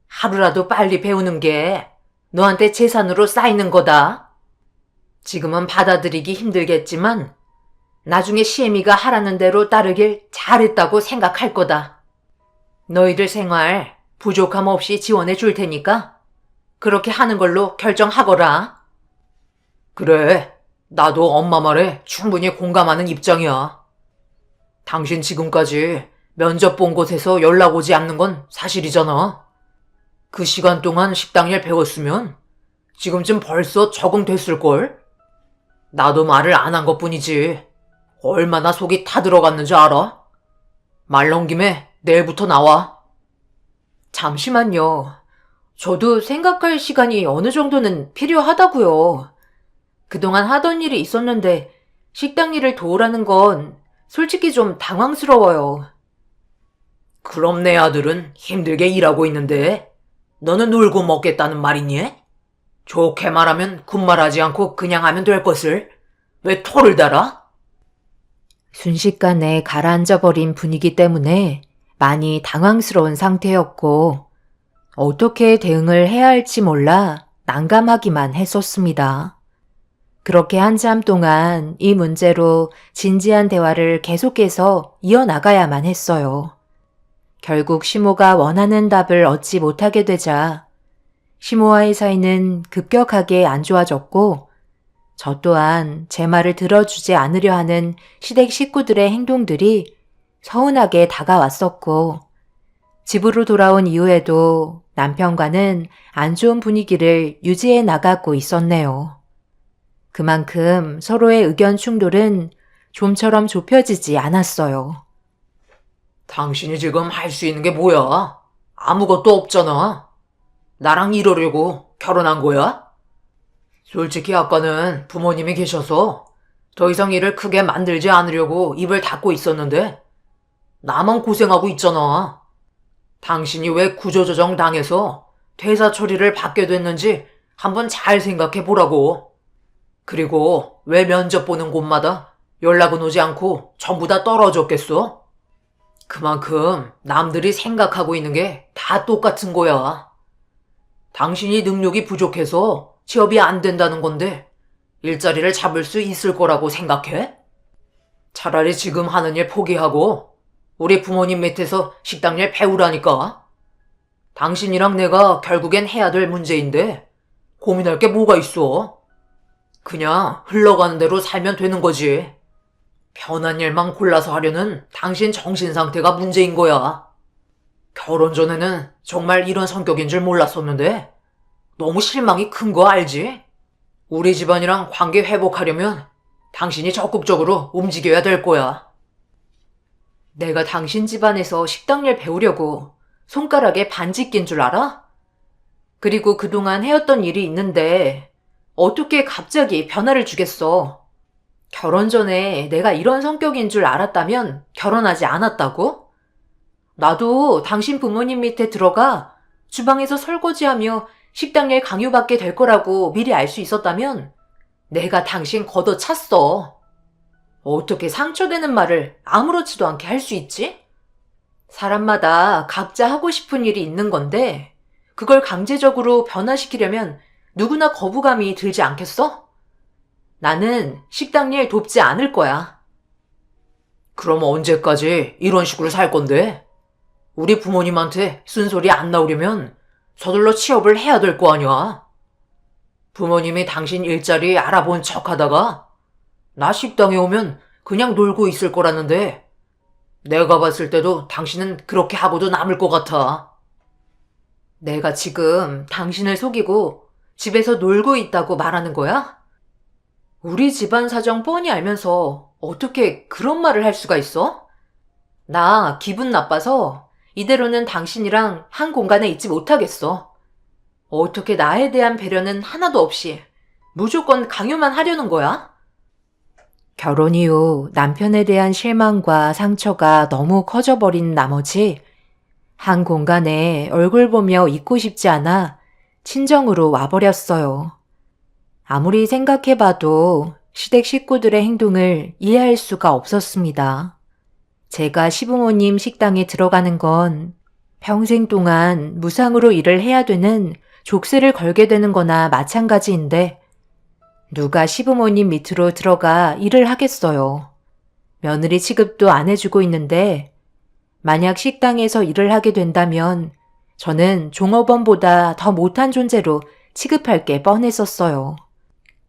하루라도 빨리 배우는 게 너한테 재산으로 쌓이는 거다. 지금은 받아들이기 힘들겠지만 나중에 시애미가 하라는 대로 따르길 잘했다고 생각할 거다. 너희들 생활 부족함 없이 지원해 줄 테니까 그렇게 하는 걸로 결정하거라. 그래, 나도 엄마 말에 충분히 공감하는 입장이야. 당신 지금까지 면접 본 곳에서 연락 오지 않는 건 사실이잖아. 그 시간 동안 식당 일 배웠으면 지금쯤 벌써 적응됐을걸? 나도 말을 안 한 것뿐이지. 얼마나 속이 타들어갔는지 알아? 말 나온 김에 내일부터 나와. 잠시만요. 저도 생각할 시간이 어느 정도는 필요하다고요. 그동안 하던 일이 있었는데 식당 일을 도우라는 건 솔직히 좀 당황스러워요. 그럼 내 아들은 힘들게 일하고 있는데 너는 놀고 먹겠다는 말이니? 좋게 말하면 군말하지 않고 그냥 하면 될 것을 왜 토를 달아? 순식간에 가라앉아버린 분위기 때문에 많이 당황스러운 상태였고 어떻게 대응을 해야 할지 몰라 난감하기만 했었습니다. 그렇게 한참 동안 이 문제로 진지한 대화를 계속해서 이어나가야만 했어요. 결국 시모가 원하는 답을 얻지 못하게 되자 시모와의 사이는 급격하게 안 좋아졌고 저 또한 제 말을 들어주지 않으려 하는 시댁 식구들의 행동들이 서운하게 다가왔었고 집으로 돌아온 이후에도 남편과는 안 좋은 분위기를 유지해 나가고 있었네요. 그만큼 서로의 의견 충돌은 좀처럼 좁혀지지 않았어요. 당신이 지금 할 수 있는 게 뭐야? 아무것도 없잖아. 나랑 이러려고 결혼한 거야? 솔직히 아까는 부모님이 계셔서 더 이상 일을 크게 만들지 않으려고 입을 닫고 있었는데 나만 고생하고 있잖아. 당신이 왜 구조조정 당해서 퇴사 처리를 받게 됐는지 한번 잘 생각해 보라고. 그리고 왜 면접 보는 곳마다 연락은 오지 않고 전부 다 떨어졌겠어? 그만큼 남들이 생각하고 있는 게 다 똑같은 거야. 당신이 능력이 부족해서 취업이 안 된다는 건데 일자리를 잡을 수 있을 거라고 생각해? 차라리 지금 하는 일 포기하고 우리 부모님 밑에서 식당 일 배우라니까. 당신이랑 내가 결국엔 해야 될 문제인데 고민할 게 뭐가 있어? 그냥 흘러가는 대로 살면 되는 거지. 편한 일만 골라서 하려는 당신 정신 상태가 문제인 거야. 결혼 전에는 정말 이런 성격인 줄 몰랐었는데 너무 실망이 큰 거 알지? 우리 집안이랑 관계 회복하려면 당신이 적극적으로 움직여야 될 거야. 내가 당신 집안에서 식당일 배우려고 손가락에 반지 낀 줄 알아? 그리고 그동안 해왔던 일이 있는데 어떻게 갑자기 변화를 주겠어? 결혼 전에 내가 이런 성격인 줄 알았다면 결혼하지 않았다고? 나도 당신 부모님 밑에 들어가 주방에서 설거지하며 식당일 강요받게 될 거라고 미리 알 수 있었다면 내가 당신 걷어찼어. 어떻게 상처되는 말을 아무렇지도 않게 할 수 있지? 사람마다 각자 하고 싶은 일이 있는 건데 그걸 강제적으로 변화시키려면 누구나 거부감이 들지 않겠어? 나는 식당 일 돕지 않을 거야. 그럼 언제까지 이런 식으로 살 건데? 우리 부모님한테 쓴소리 안 나오려면 서둘러 취업을 해야 될 거 아니야. 부모님이 당신 일자리 알아본 척 하다가 나 식당에 오면 그냥 놀고 있을 거라는데 내가 봤을 때도 당신은 그렇게 하고도 남을 것 같아. 내가 지금 당신을 속이고 집에서 놀고 있다고 말하는 거야? 우리 집안 사정 뻔히 알면서 어떻게 그런 말을 할 수가 있어? 나 기분 나빠서 이대로는 당신이랑 한 공간에 있지 못하겠어. 어떻게 나에 대한 배려는 하나도 없이 무조건 강요만 하려는 거야? 결혼 이후 남편에 대한 실망과 상처가 너무 커져버린 나머지 한 공간에 얼굴 보며 있고 싶지 않아 친정으로 와버렸어요. 아무리 생각해봐도 시댁 식구들의 행동을 이해할 수가 없었습니다. 제가 시부모님 식당에 들어가는 건 평생 동안 무상으로 일을 해야 되는 족쇄를 걸게 되는 거나 마찬가지인데 누가 시부모님 밑으로 들어가 일을 하겠어요. 며느리 취급도 안 해주고 있는데 만약 식당에서 일을 하게 된다면 저는 종업원보다 더 못한 존재로 취급할 게 뻔했었어요.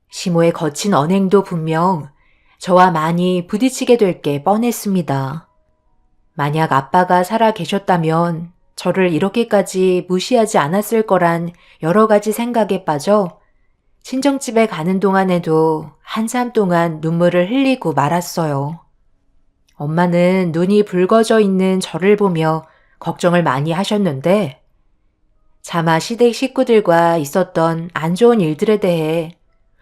시모의 거친 언행도 분명 저와 많이 부딪히게 될 게 뻔했습니다. 만약 아빠가 살아 계셨다면 저를 이렇게까지 무시하지 않았을 거란 여러 가지 생각에 빠져 친정집에 가는 동안에도 한참 동안 눈물을 흘리고 말았어요. 엄마는 눈이 붉어져 있는 저를 보며 걱정을 많이 하셨는데 차마 시댁 식구들과 있었던 안 좋은 일들에 대해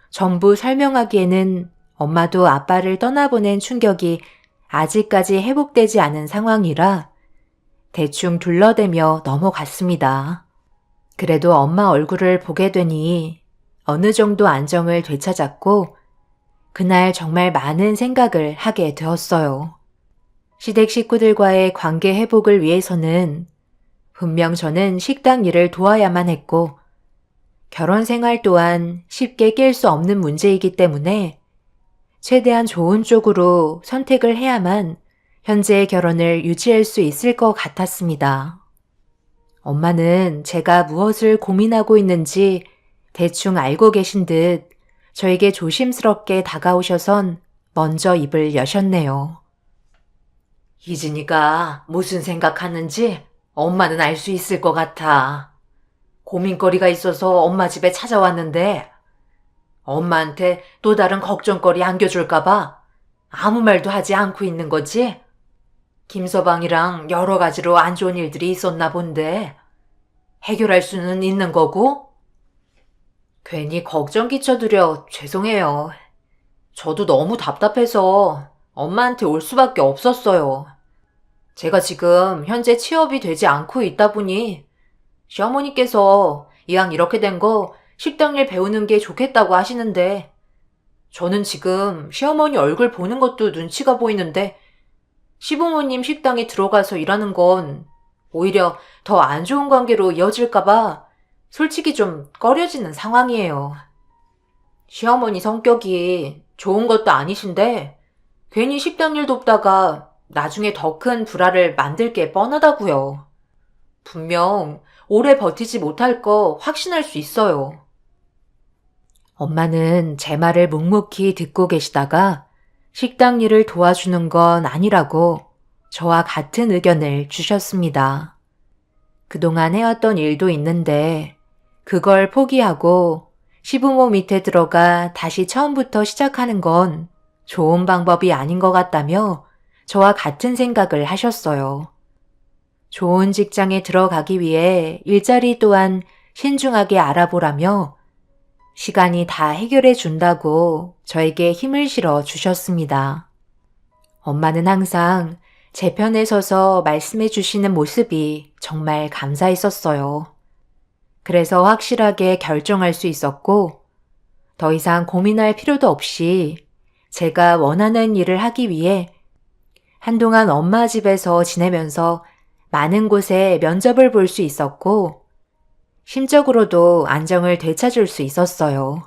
전부 설명하기에는 엄마도 아빠를 떠나보낸 충격이 아직까지 회복되지 않은 상황이라 대충 둘러대며 넘어갔습니다. 그래도 엄마 얼굴을 보게 되니 어느 정도 안정을 되찾았고 그날 정말 많은 생각을 하게 되었어요. 시댁 식구들과의 관계 회복을 위해서는 분명 저는 식당 일을 도와야만 했고 결혼 생활 또한 쉽게 깰 수 없는 문제이기 때문에 최대한 좋은 쪽으로 선택을 해야만 현재의 결혼을 유지할 수 있을 것 같았습니다. 엄마는 제가 무엇을 고민하고 있는지 대충 알고 계신 듯 저에게 조심스럽게 다가오셔선 먼저 입을 여셨네요. 희진이가 무슨 생각하는지 엄마는 알 수 있을 것 같아. 고민거리가 있어서 엄마 집에 찾아왔는데 엄마한테 또 다른 걱정거리 안겨줄까봐 아무 말도 하지 않고 있는 거지? 김서방이랑 여러 가지로 안 좋은 일들이 있었나 본데 해결할 수는 있는 거고? 괜히 걱정 끼쳐드려 죄송해요. 저도 너무 답답해서 엄마한테 올 수밖에 없었어요. 제가 지금 현재 취업이 되지 않고 있다 보니 시어머니께서 이왕 이렇게 된 거 식당 일 배우는 게 좋겠다고 하시는데 저는 지금 시어머니 얼굴 보는 것도 눈치가 보이는데 시부모님 식당에 들어가서 일하는 건 오히려 더 안 좋은 관계로 이어질까봐 솔직히 좀 꺼려지는 상황이에요. 시어머니 성격이 좋은 것도 아니신데 괜히 식당 일 돕다가 나중에 더 큰 불화를 만들 게 뻔하다고요. 분명 오래 버티지 못할 거 확신할 수 있어요. 엄마는 제 말을 묵묵히 듣고 계시다가 식당 일을 도와주는 건 아니라고 저와 같은 의견을 주셨습니다. 그동안 해왔던 일도 있는데 그걸 포기하고 시부모 밑에 들어가 다시 처음부터 시작하는 건 좋은 방법이 아닌 것 같다며 저와 같은 생각을 하셨어요. 좋은 직장에 들어가기 위해 일자리 또한 신중하게 알아보라며 시간이 다 해결해 준다고 저에게 힘을 실어 주셨습니다. 엄마는 항상 제 편에 서서 말씀해 주시는 모습이 정말 감사했었어요. 그래서 확실하게 결정할 수 있었고 더 이상 고민할 필요도 없이 제가 원하는 일을 하기 위해 한동안 엄마 집에서 지내면서 많은 곳에 면접을 볼 수 있었고 심적으로도 안정을 되찾을 수 있었어요.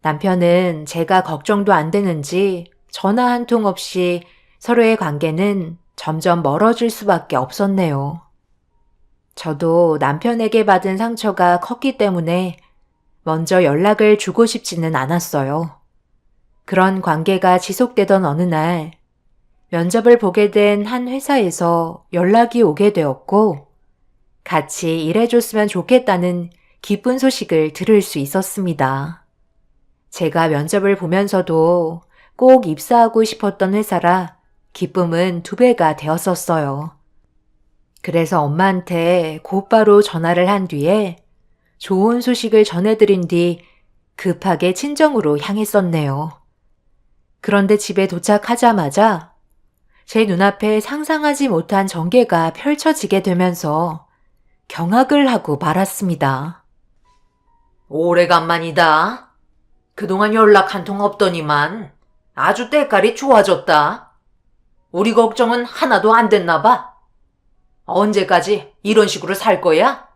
남편은 제가 걱정도 안 되는지 전화 한 통 없이 서로의 관계는 점점 멀어질 수밖에 없었네요. 저도 남편에게 받은 상처가 컸기 때문에 먼저 연락을 주고 싶지는 않았어요. 그런 관계가 지속되던 어느 날 면접을 보게 된 한 회사에서 연락이 오게 되었고 같이 일해줬으면 좋겠다는 기쁜 소식을 들을 수 있었습니다. 제가 면접을 보면서도 꼭 입사하고 싶었던 회사라 기쁨은 2배가 되었었어요. 그래서 엄마한테 곧바로 전화를 한 뒤에 좋은 소식을 전해드린 뒤 급하게 친정으로 향했었네요. 그런데 집에 도착하자마자 제 눈앞에 상상하지 못한 전개가 펼쳐지게 되면서 경악을 하고 말았습니다. 오래간만이다. 그동안 연락 한 통 없더니만 아주 때깔이 좋아졌다. 우리 걱정은 하나도 안 됐나 봐. 언제까지 이런 식으로 살 거야?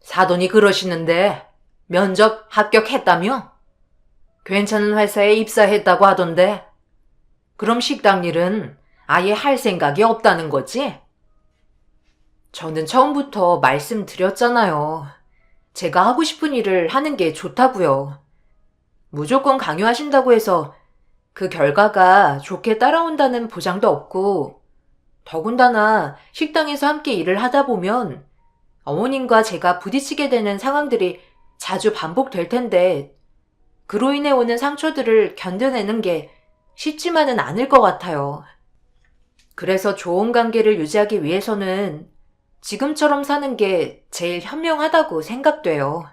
사돈이 그러시는데 면접 합격했다며? 괜찮은 회사에 입사했다고 하던데 그럼 식당 일은 아예 할 생각이 없다는 거지? 저는 처음부터 말씀드렸잖아요. 제가 하고 싶은 일을 하는 게 좋다고요. 무조건 강요하신다고 해서 그 결과가 좋게 따라온다는 보장도 없고 더군다나 식당에서 함께 일을 하다 보면 어머님과 제가 부딪히게 되는 상황들이 자주 반복될 텐데 그로 인해 오는 상처들을 견뎌내는 게 쉽지만은 않을 것 같아요. 그래서 좋은 관계를 유지하기 위해서는 지금처럼 사는 게 제일 현명하다고 생각돼요.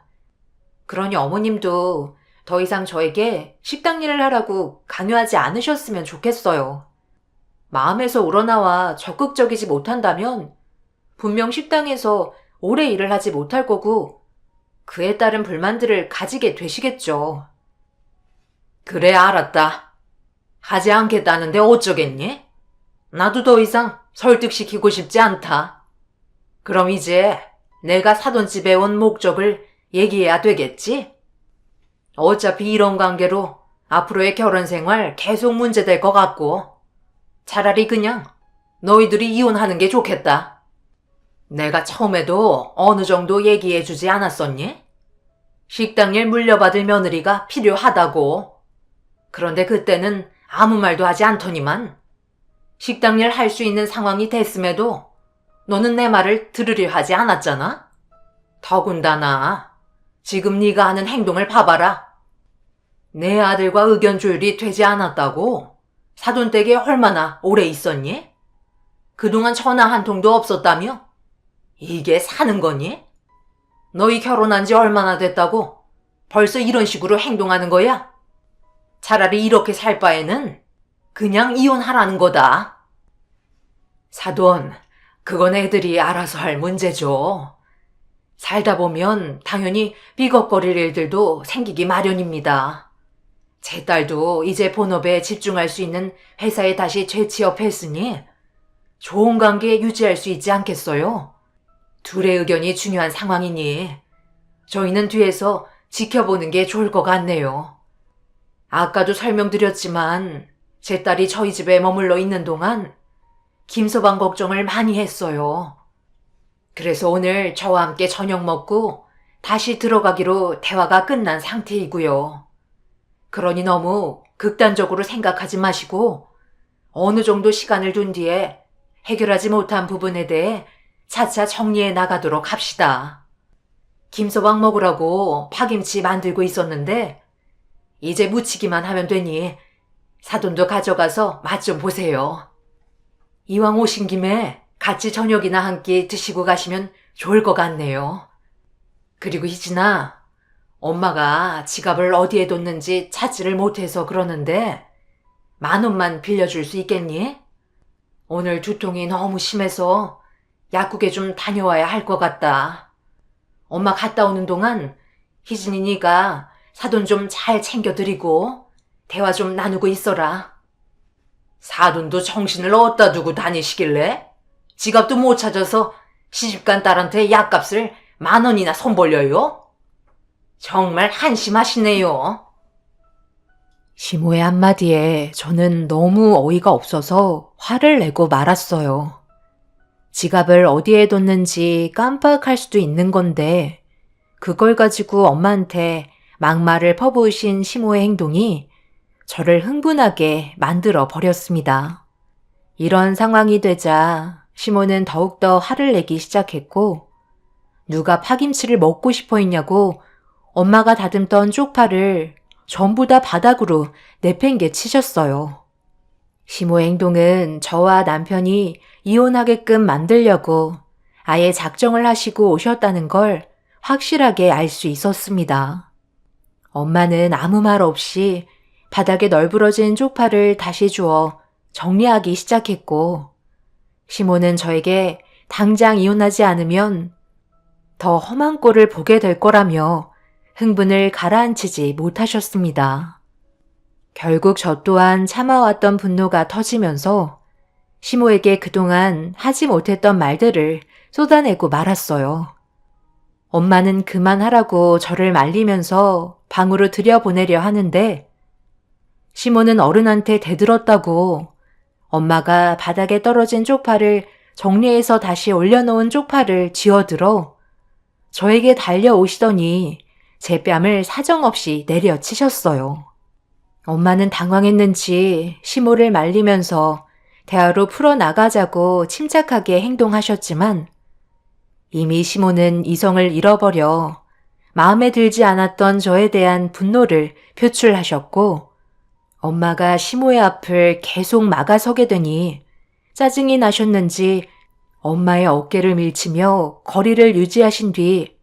그러니 어머님도 더 이상 저에게 식당 일을 하라고 강요하지 않으셨으면 좋겠어요. 마음에서 우러나와 적극적이지 못한다면 분명 식당에서 오래 일을 하지 못할 거고 그에 따른 불만들을 가지게 되시겠죠. 그래, 알았다. 하지 않겠다는데 어쩌겠니? 나도 더 이상 설득시키고 싶지 않다. 그럼 이제 내가 사돈집에 온 목적을 얘기해야 되겠지? 어차피 이런 관계로 앞으로의 결혼 생활 계속 문제될 것 같고 차라리 그냥 너희들이 이혼하는 게 좋겠다. 내가 처음에도 어느 정도 얘기해주지 않았었니? 식당 일 물려받을 며느리가 필요하다고. 그런데 그때는 아무 말도 하지 않더니만 식당 일 할 수 있는 상황이 됐음에도 너는 내 말을 들으려 하지 않았잖아? 더군다나 지금 네가 하는 행동을 봐봐라. 내 아들과 의견 조율이 되지 않았다고? 사돈댁에 얼마나 오래 있었니? 그동안 전화 한 통도 없었다며? 이게 사는 거니? 너희 결혼한 지 얼마나 됐다고? 벌써 이런 식으로 행동하는 거야? 차라리 이렇게 살 바에는 그냥 이혼하라는 거다. 사돈, 그건 애들이 알아서 할 문제죠. 살다 보면 당연히 삐걱거릴 일들도 생기기 마련입니다. 제 딸도 이제 본업에 집중할 수 있는 회사에 다시 재취업했으니 좋은 관계 유지할 수 있지 않겠어요? 둘의 의견이 중요한 상황이니 저희는 뒤에서 지켜보는 게 좋을 것 같네요. 아까도 설명드렸지만 제 딸이 저희 집에 머물러 있는 동안 김서방 걱정을 많이 했어요. 그래서 오늘 저와 함께 저녁 먹고 다시 들어가기로 대화가 끝난 상태이고요. 그러니 너무 극단적으로 생각하지 마시고 어느 정도 시간을 둔 뒤에 해결하지 못한 부분에 대해 차차 정리해 나가도록 합시다. 김서방 먹으라고 파김치 만들고 있었는데 이제 무치기만 하면 되니 사돈도 가져가서 맛 좀 보세요. 이왕 오신 김에 같이 저녁이나 한 끼 드시고 가시면 좋을 것 같네요. 그리고 희진아, 엄마가 지갑을 어디에 뒀는지 찾지를 못해서 그러는데 10,000원만 빌려줄 수 있겠니? 오늘 두통이 너무 심해서 약국에 좀 다녀와야 할 것 같다. 엄마 갔다 오는 동안 희진이 네가 사돈 좀 잘 챙겨드리고 대화 좀 나누고 있어라. 사돈도 정신을 어디다 두고 다니시길래 지갑도 못 찾아서 시집간 딸한테 약값을 10,000원이나 손벌려요? 정말 한심하시네요. 시모의 한마디에 저는 너무 어이가 없어서 화를 내고 말았어요. 지갑을 어디에 뒀는지 깜빡할 수도 있는 건데 그걸 가지고 엄마한테 막말을 퍼부으신 시모의 행동이 저를 흥분하게 만들어 버렸습니다. 이런 상황이 되자 시모는 더욱더 화를 내기 시작했고 누가 파김치를 먹고 싶어 했냐고 엄마가 다듬던 쪽파를 전부 다 바닥으로 내팽개 치셨어요. 시모의 행동은 저와 남편이 이혼하게끔 만들려고 아예 작정을 하시고 오셨다는 걸 확실하게 알 수 있었습니다. 엄마는 아무 말 없이 바닥에 널브러진 쪽파를 다시 주워 정리하기 시작했고 시모는 저에게 당장 이혼하지 않으면 더 험한 꼴을 보게 될 거라며 흥분을 가라앉히지 못하셨습니다. 결국 저 또한 참아왔던 분노가 터지면서 시모에게 그동안 하지 못했던 말들을 쏟아내고 말았어요. 엄마는 그만하라고 저를 말리면서 방으로 들여보내려 하는데 시모는 어른한테 대들었다고 엄마가 바닥에 떨어진 쪽파를 정리해서 다시 올려놓은 쪽파를 쥐어들어 저에게 달려오시더니 제 뺨을 사정없이 내려치셨어요. 엄마는 당황했는지 시모를 말리면서 대화로 풀어나가자고 침착하게 행동하셨지만 이미 시모는 이성을 잃어버려 마음에 들지 않았던 저에 대한 분노를 표출하셨고 엄마가 시모의 앞을 계속 막아서게 되니 짜증이 나셨는지 엄마의 어깨를 밀치며 거리를 유지하신 뒤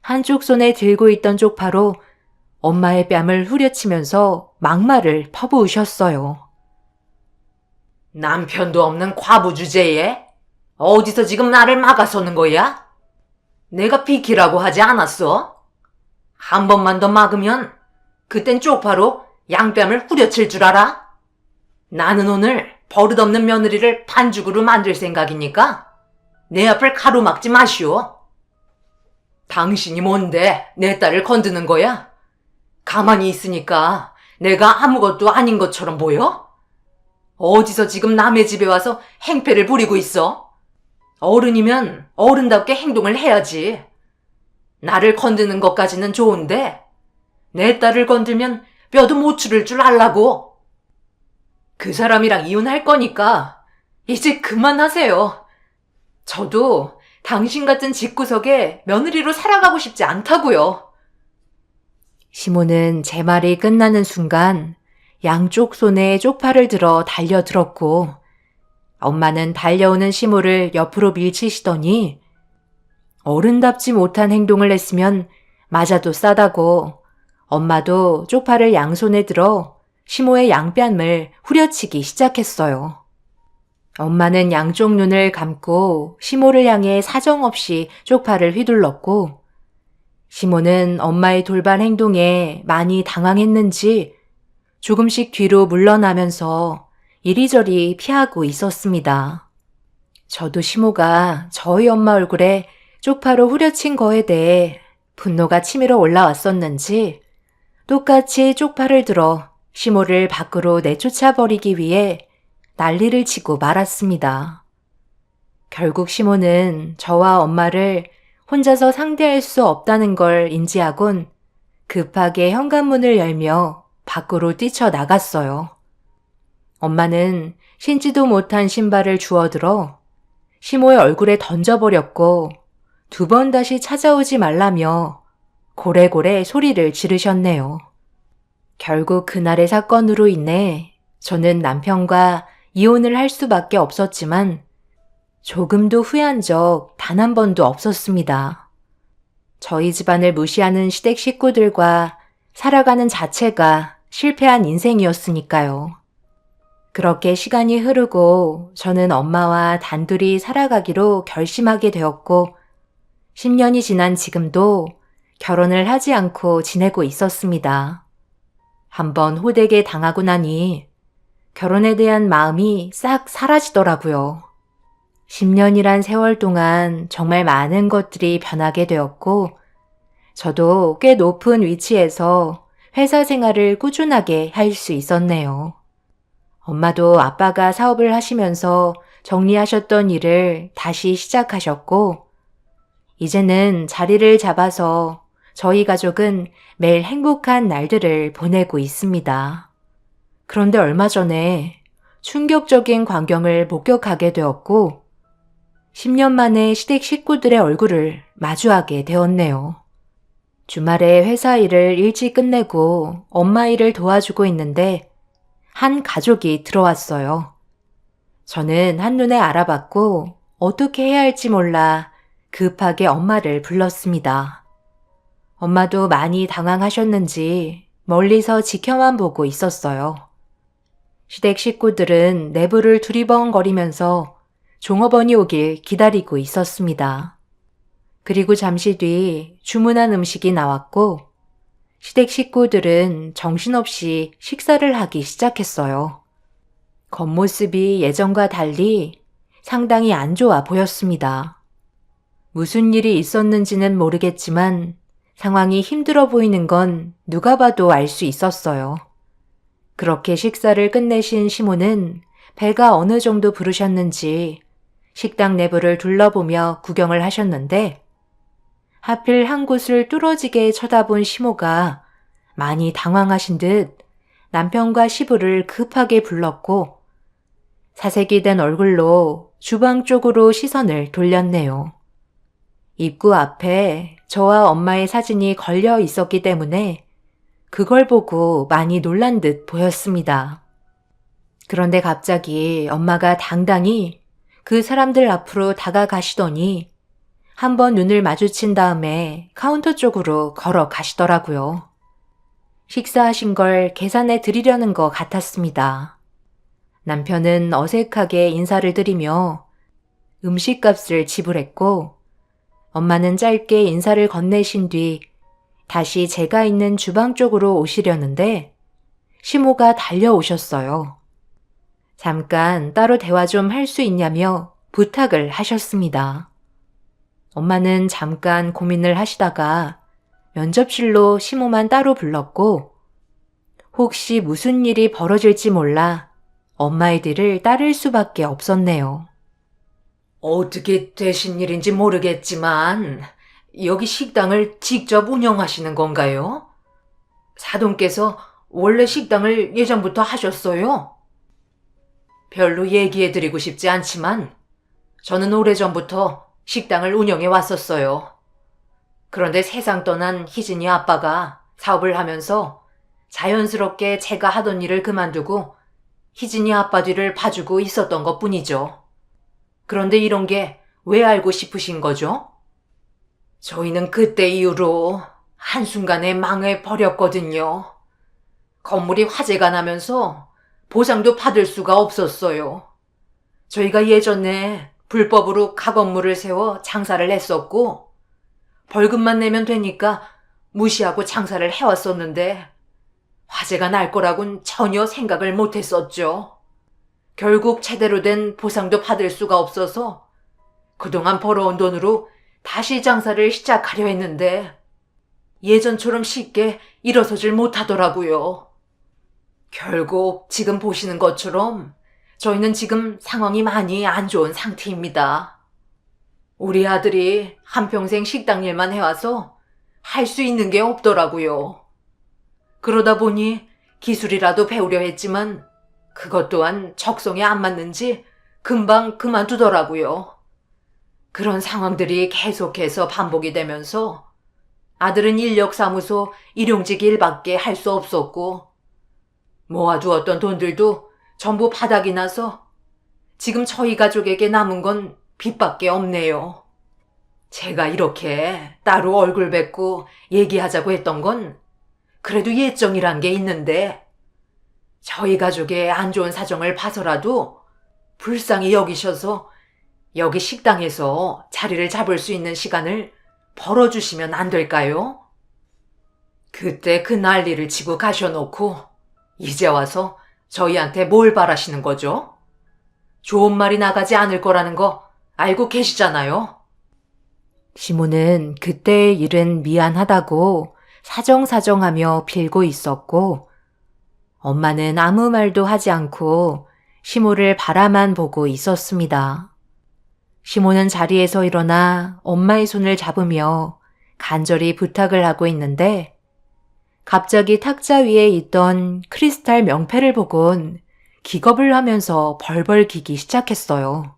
한쪽 손에 들고 있던 쪽파로 엄마의 뺨을 후려치면서 막말을 퍼부으셨어요. 남편도 없는 과부 주제에 어디서 지금 나를 막아서는 거야? 내가 비키라고 하지 않았어? 한 번만 더 막으면 그땐 쪽파로 양뺨을 후려칠 줄 알아? 나는 오늘 버릇없는 며느리를 반죽으로 만들 생각이니까 내 앞을 가로막지 마시오. 당신이 뭔데 내 딸을 건드는 거야? 가만히 있으니까 내가 아무것도 아닌 것처럼 보여? 어디서 지금 남의 집에 와서 행패를 부리고 있어? 어른이면 어른답게 행동을 해야지. 나를 건드는 것까지는 좋은데 내 딸을 건들면 뼈도 못 추릴 줄 알라고. 그 사람이랑 이혼할 거니까 이제 그만하세요. 저도 당신 같은 집구석에 며느리로 살아가고 싶지 않다고요. 시모는 제 말이 끝나는 순간 양쪽 손에 쪽파를 들어 달려들었고 엄마는 달려오는 시모를 옆으로 밀치시더니 어른답지 못한 행동을 했으면 맞아도 싸다고 엄마도 쪽파를 양손에 들어 시모의 양뺨을 후려치기 시작했어요. 엄마는 양쪽 눈을 감고 시모를 향해 사정없이 쪽파를 휘둘렀고 시모는 엄마의 돌발 행동에 많이 당황했는지 조금씩 뒤로 물러나면서 이리저리 피하고 있었습니다. 저도 시모가 저희 엄마 얼굴에 쪽파로 후려친 거에 대해 분노가 치밀어 올라왔었는지 똑같이 쪽파를 들어 시모를 밖으로 내쫓아버리기 위해 난리를 치고 말았습니다. 결국 시모는 저와 엄마를 혼자서 상대할 수 없다는 걸 인지하곤 급하게 현관문을 열며 밖으로 뛰쳐나갔어요. 엄마는 신지도 못한 신발을 주워들어 시모의 얼굴에 던져버렸고 2번 다시 찾아오지 말라며 고래고래 소리를 지르셨네요. 결국 그날의 사건으로 인해 저는 남편과 이혼을 할 수밖에 없었지만 조금도 후회한 적 단 한 번도 없었습니다. 저희 집안을 무시하는 시댁 식구들과 살아가는 자체가 실패한 인생이었으니까요. 그렇게 시간이 흐르고 저는 엄마와 단둘이 살아가기로 결심하게 되었고 10년이 지난 지금도 결혼을 하지 않고 지내고 있었습니다. 한번 호되게 당하고 나니 결혼에 대한 마음이 싹 사라지더라고요. 10년이란 세월 동안 정말 많은 것들이 변하게 되었고 저도 꽤 높은 위치에서 회사 생활을 꾸준하게 할 수 있었네요. 엄마도 아빠가 사업을 하시면서 정리하셨던 일을 다시 시작하셨고 이제는 자리를 잡아서 저희 가족은 매일 행복한 날들을 보내고 있습니다. 그런데 얼마 전에 충격적인 광경을 목격하게 되었고 10년 만에 시댁 식구들의 얼굴을 마주하게 되었네요. 주말에 회사 일을 일찍 끝내고 엄마 일을 도와주고 있는데 한 가족이 들어왔어요. 저는 한눈에 알아봤고 어떻게 해야 할지 몰라 급하게 엄마를 불렀습니다. 엄마도 많이 당황하셨는지 멀리서 지켜만 보고 있었어요. 시댁 식구들은 내부를 두리번거리면서 종업원이 오길 기다리고 있었습니다. 그리고 잠시 뒤 주문한 음식이 나왔고 시댁 식구들은 정신없이 식사를 하기 시작했어요. 겉모습이 예전과 달리 상당히 안 좋아 보였습니다. 무슨 일이 있었는지는 모르겠지만 상황이 힘들어 보이는 건 누가 봐도 알 수 있었어요. 그렇게 식사를 끝내신 시모는 배가 어느 정도 부르셨는지 식당 내부를 둘러보며 구경을 하셨는데 하필 한 곳을 뚫어지게 쳐다본 시모가 많이 당황하신 듯 남편과 시부를 급하게 불렀고 사색이 된 얼굴로 주방 쪽으로 시선을 돌렸네요. 입구 앞에 저와 엄마의 사진이 걸려 있었기 때문에 그걸 보고 많이 놀란 듯 보였습니다. 그런데 갑자기 엄마가 당당히 그 사람들 앞으로 다가가시더니 한번 눈을 마주친 다음에 카운터 쪽으로 걸어가시더라고요. 식사하신 걸 계산해 드리려는 것 같았습니다. 남편은 어색하게 인사를 드리며 음식값을 지불했고 엄마는 짧게 인사를 건네신 뒤 다시 제가 있는 주방 쪽으로 오시려는데 시모가 달려오셨어요. 잠깐 따로 대화 좀 할 수 있냐며 부탁을 하셨습니다. 엄마는 잠깐 고민을 하시다가 면접실로 시모만 따로 불렀고 혹시 무슨 일이 벌어질지 몰라 엄마의 뒤를 따를 수밖에 없었네요. 어떻게 되신 일인지 모르겠지만 여기 식당을 직접 운영하시는 건가요? 사돈께서 원래 식당을 예전부터 하셨어요? 별로 얘기해드리고 싶지 않지만 저는 오래전부터 식당을 운영해 왔었어요. 그런데 세상 떠난 희진이 아빠가 사업을 하면서 자연스럽게 제가 하던 일을 그만두고 희진이 아빠 뒤를 봐주고 있었던 것 뿐이죠. 그런데 이런 게 왜 알고 싶으신 거죠? 저희는 그때 이후로 한순간에 망해버렸거든요. 건물이 화재가 나면서 보상도 받을 수가 없었어요. 저희가 예전에 불법으로 가건물을 세워 장사를 했었고 벌금만 내면 되니까 무시하고 장사를 해왔었는데 화재가 날 거라곤 전혀 생각을 못했었죠. 결국 제대로 된 보상도 받을 수가 없어서 그동안 벌어온 돈으로 다시 장사를 시작하려 했는데 예전처럼 쉽게 일어서질 못하더라고요. 결국 지금 보시는 것처럼 저희는 지금 상황이 많이 안 좋은 상태입니다. 우리 아들이 한평생 식당 일만 해와서 할 수 있는 게 없더라고요. 그러다 보니 기술이라도 배우려 했지만 그것 또한 적성에 안 맞는지 금방 그만두더라고요. 그런 상황들이 계속해서 반복이 되면서 아들은 인력사무소 일용직 일밖에 할 수 없었고 모아두었던 돈들도 전부 바닥이 나서 지금 저희 가족에게 남은 건 빚밖에 없네요. 제가 이렇게 따로 얼굴 뵙고 얘기하자고 했던 건 그래도 예정이란 게 있는데 저희 가족의 안 좋은 사정을 봐서라도 불쌍히 여기셔서 여기 식당에서 자리를 잡을 수 있는 시간을 벌어주시면 안 될까요? 그때 그 난리를 치고 가셔놓고 이제 와서 저희한테 뭘 바라시는 거죠? 좋은 말이 나가지 않을 거라는 거 알고 계시잖아요. 시모는 그때의 일은 미안하다고 사정사정하며 빌고 있었고, 엄마는 아무 말도 하지 않고 시모를 바라만 보고 있었습니다. 시모는 자리에서 일어나 엄마의 손을 잡으며 간절히 부탁을 하고 있는데, 갑자기 탁자 위에 있던 크리스탈 명패를 보곤 기겁을 하면서 벌벌 기기 시작했어요.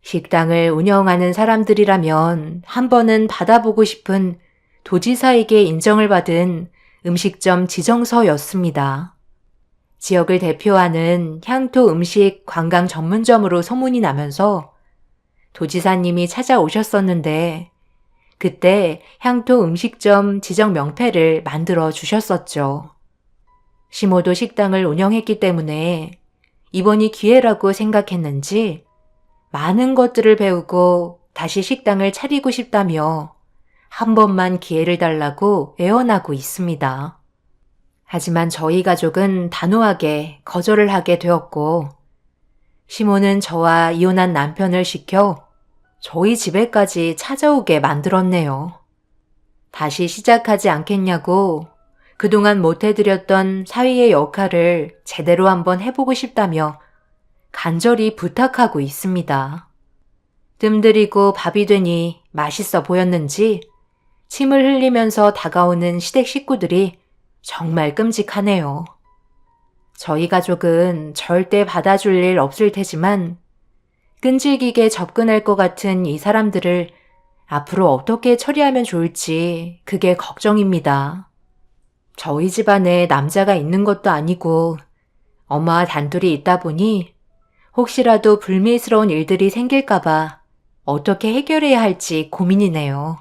식당을 운영하는 사람들이라면 한 번은 받아보고 싶은 도지사에게 인정을 받은 음식점 지정서였습니다. 지역을 대표하는 향토 음식 관광 전문점으로 소문이 나면서 도지사님이 찾아오셨었는데 그때 향토 음식점 지정 명패를 만들어 주셨었죠. 시모도 식당을 운영했기 때문에 이번이 기회라고 생각했는지 많은 것들을 배우고 다시 식당을 차리고 싶다며 한 번만 기회를 달라고 애원하고 있습니다. 하지만 저희 가족은 단호하게 거절을 하게 되었고, 시모는 저와 이혼한 남편을 시켜 저희 집에까지 찾아오게 만들었네요. 다시 시작하지 않겠냐고 그동안 못해드렸던 사위의 역할을 제대로 한번 해보고 싶다며 간절히 부탁하고 있습니다. 뜸들이고 밥이 되니 맛있어 보였는지 침을 흘리면서 다가오는 시댁 식구들이 정말 끔찍하네요. 저희 가족은 절대 받아줄 일 없을 테지만 끈질기게 접근할 것 같은 이 사람들을 앞으로 어떻게 처리하면 좋을지 그게 걱정입니다. 저희 집안에 남자가 있는 것도 아니고 엄마와 단둘이 있다 보니 혹시라도 불미스러운 일들이 생길까봐 어떻게 해결해야 할지 고민이네요.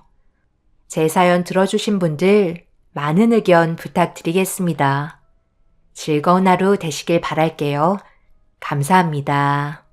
제 사연 들어주신 분들 많은 의견 부탁드리겠습니다. 즐거운 하루 되시길 바랄게요. 감사합니다.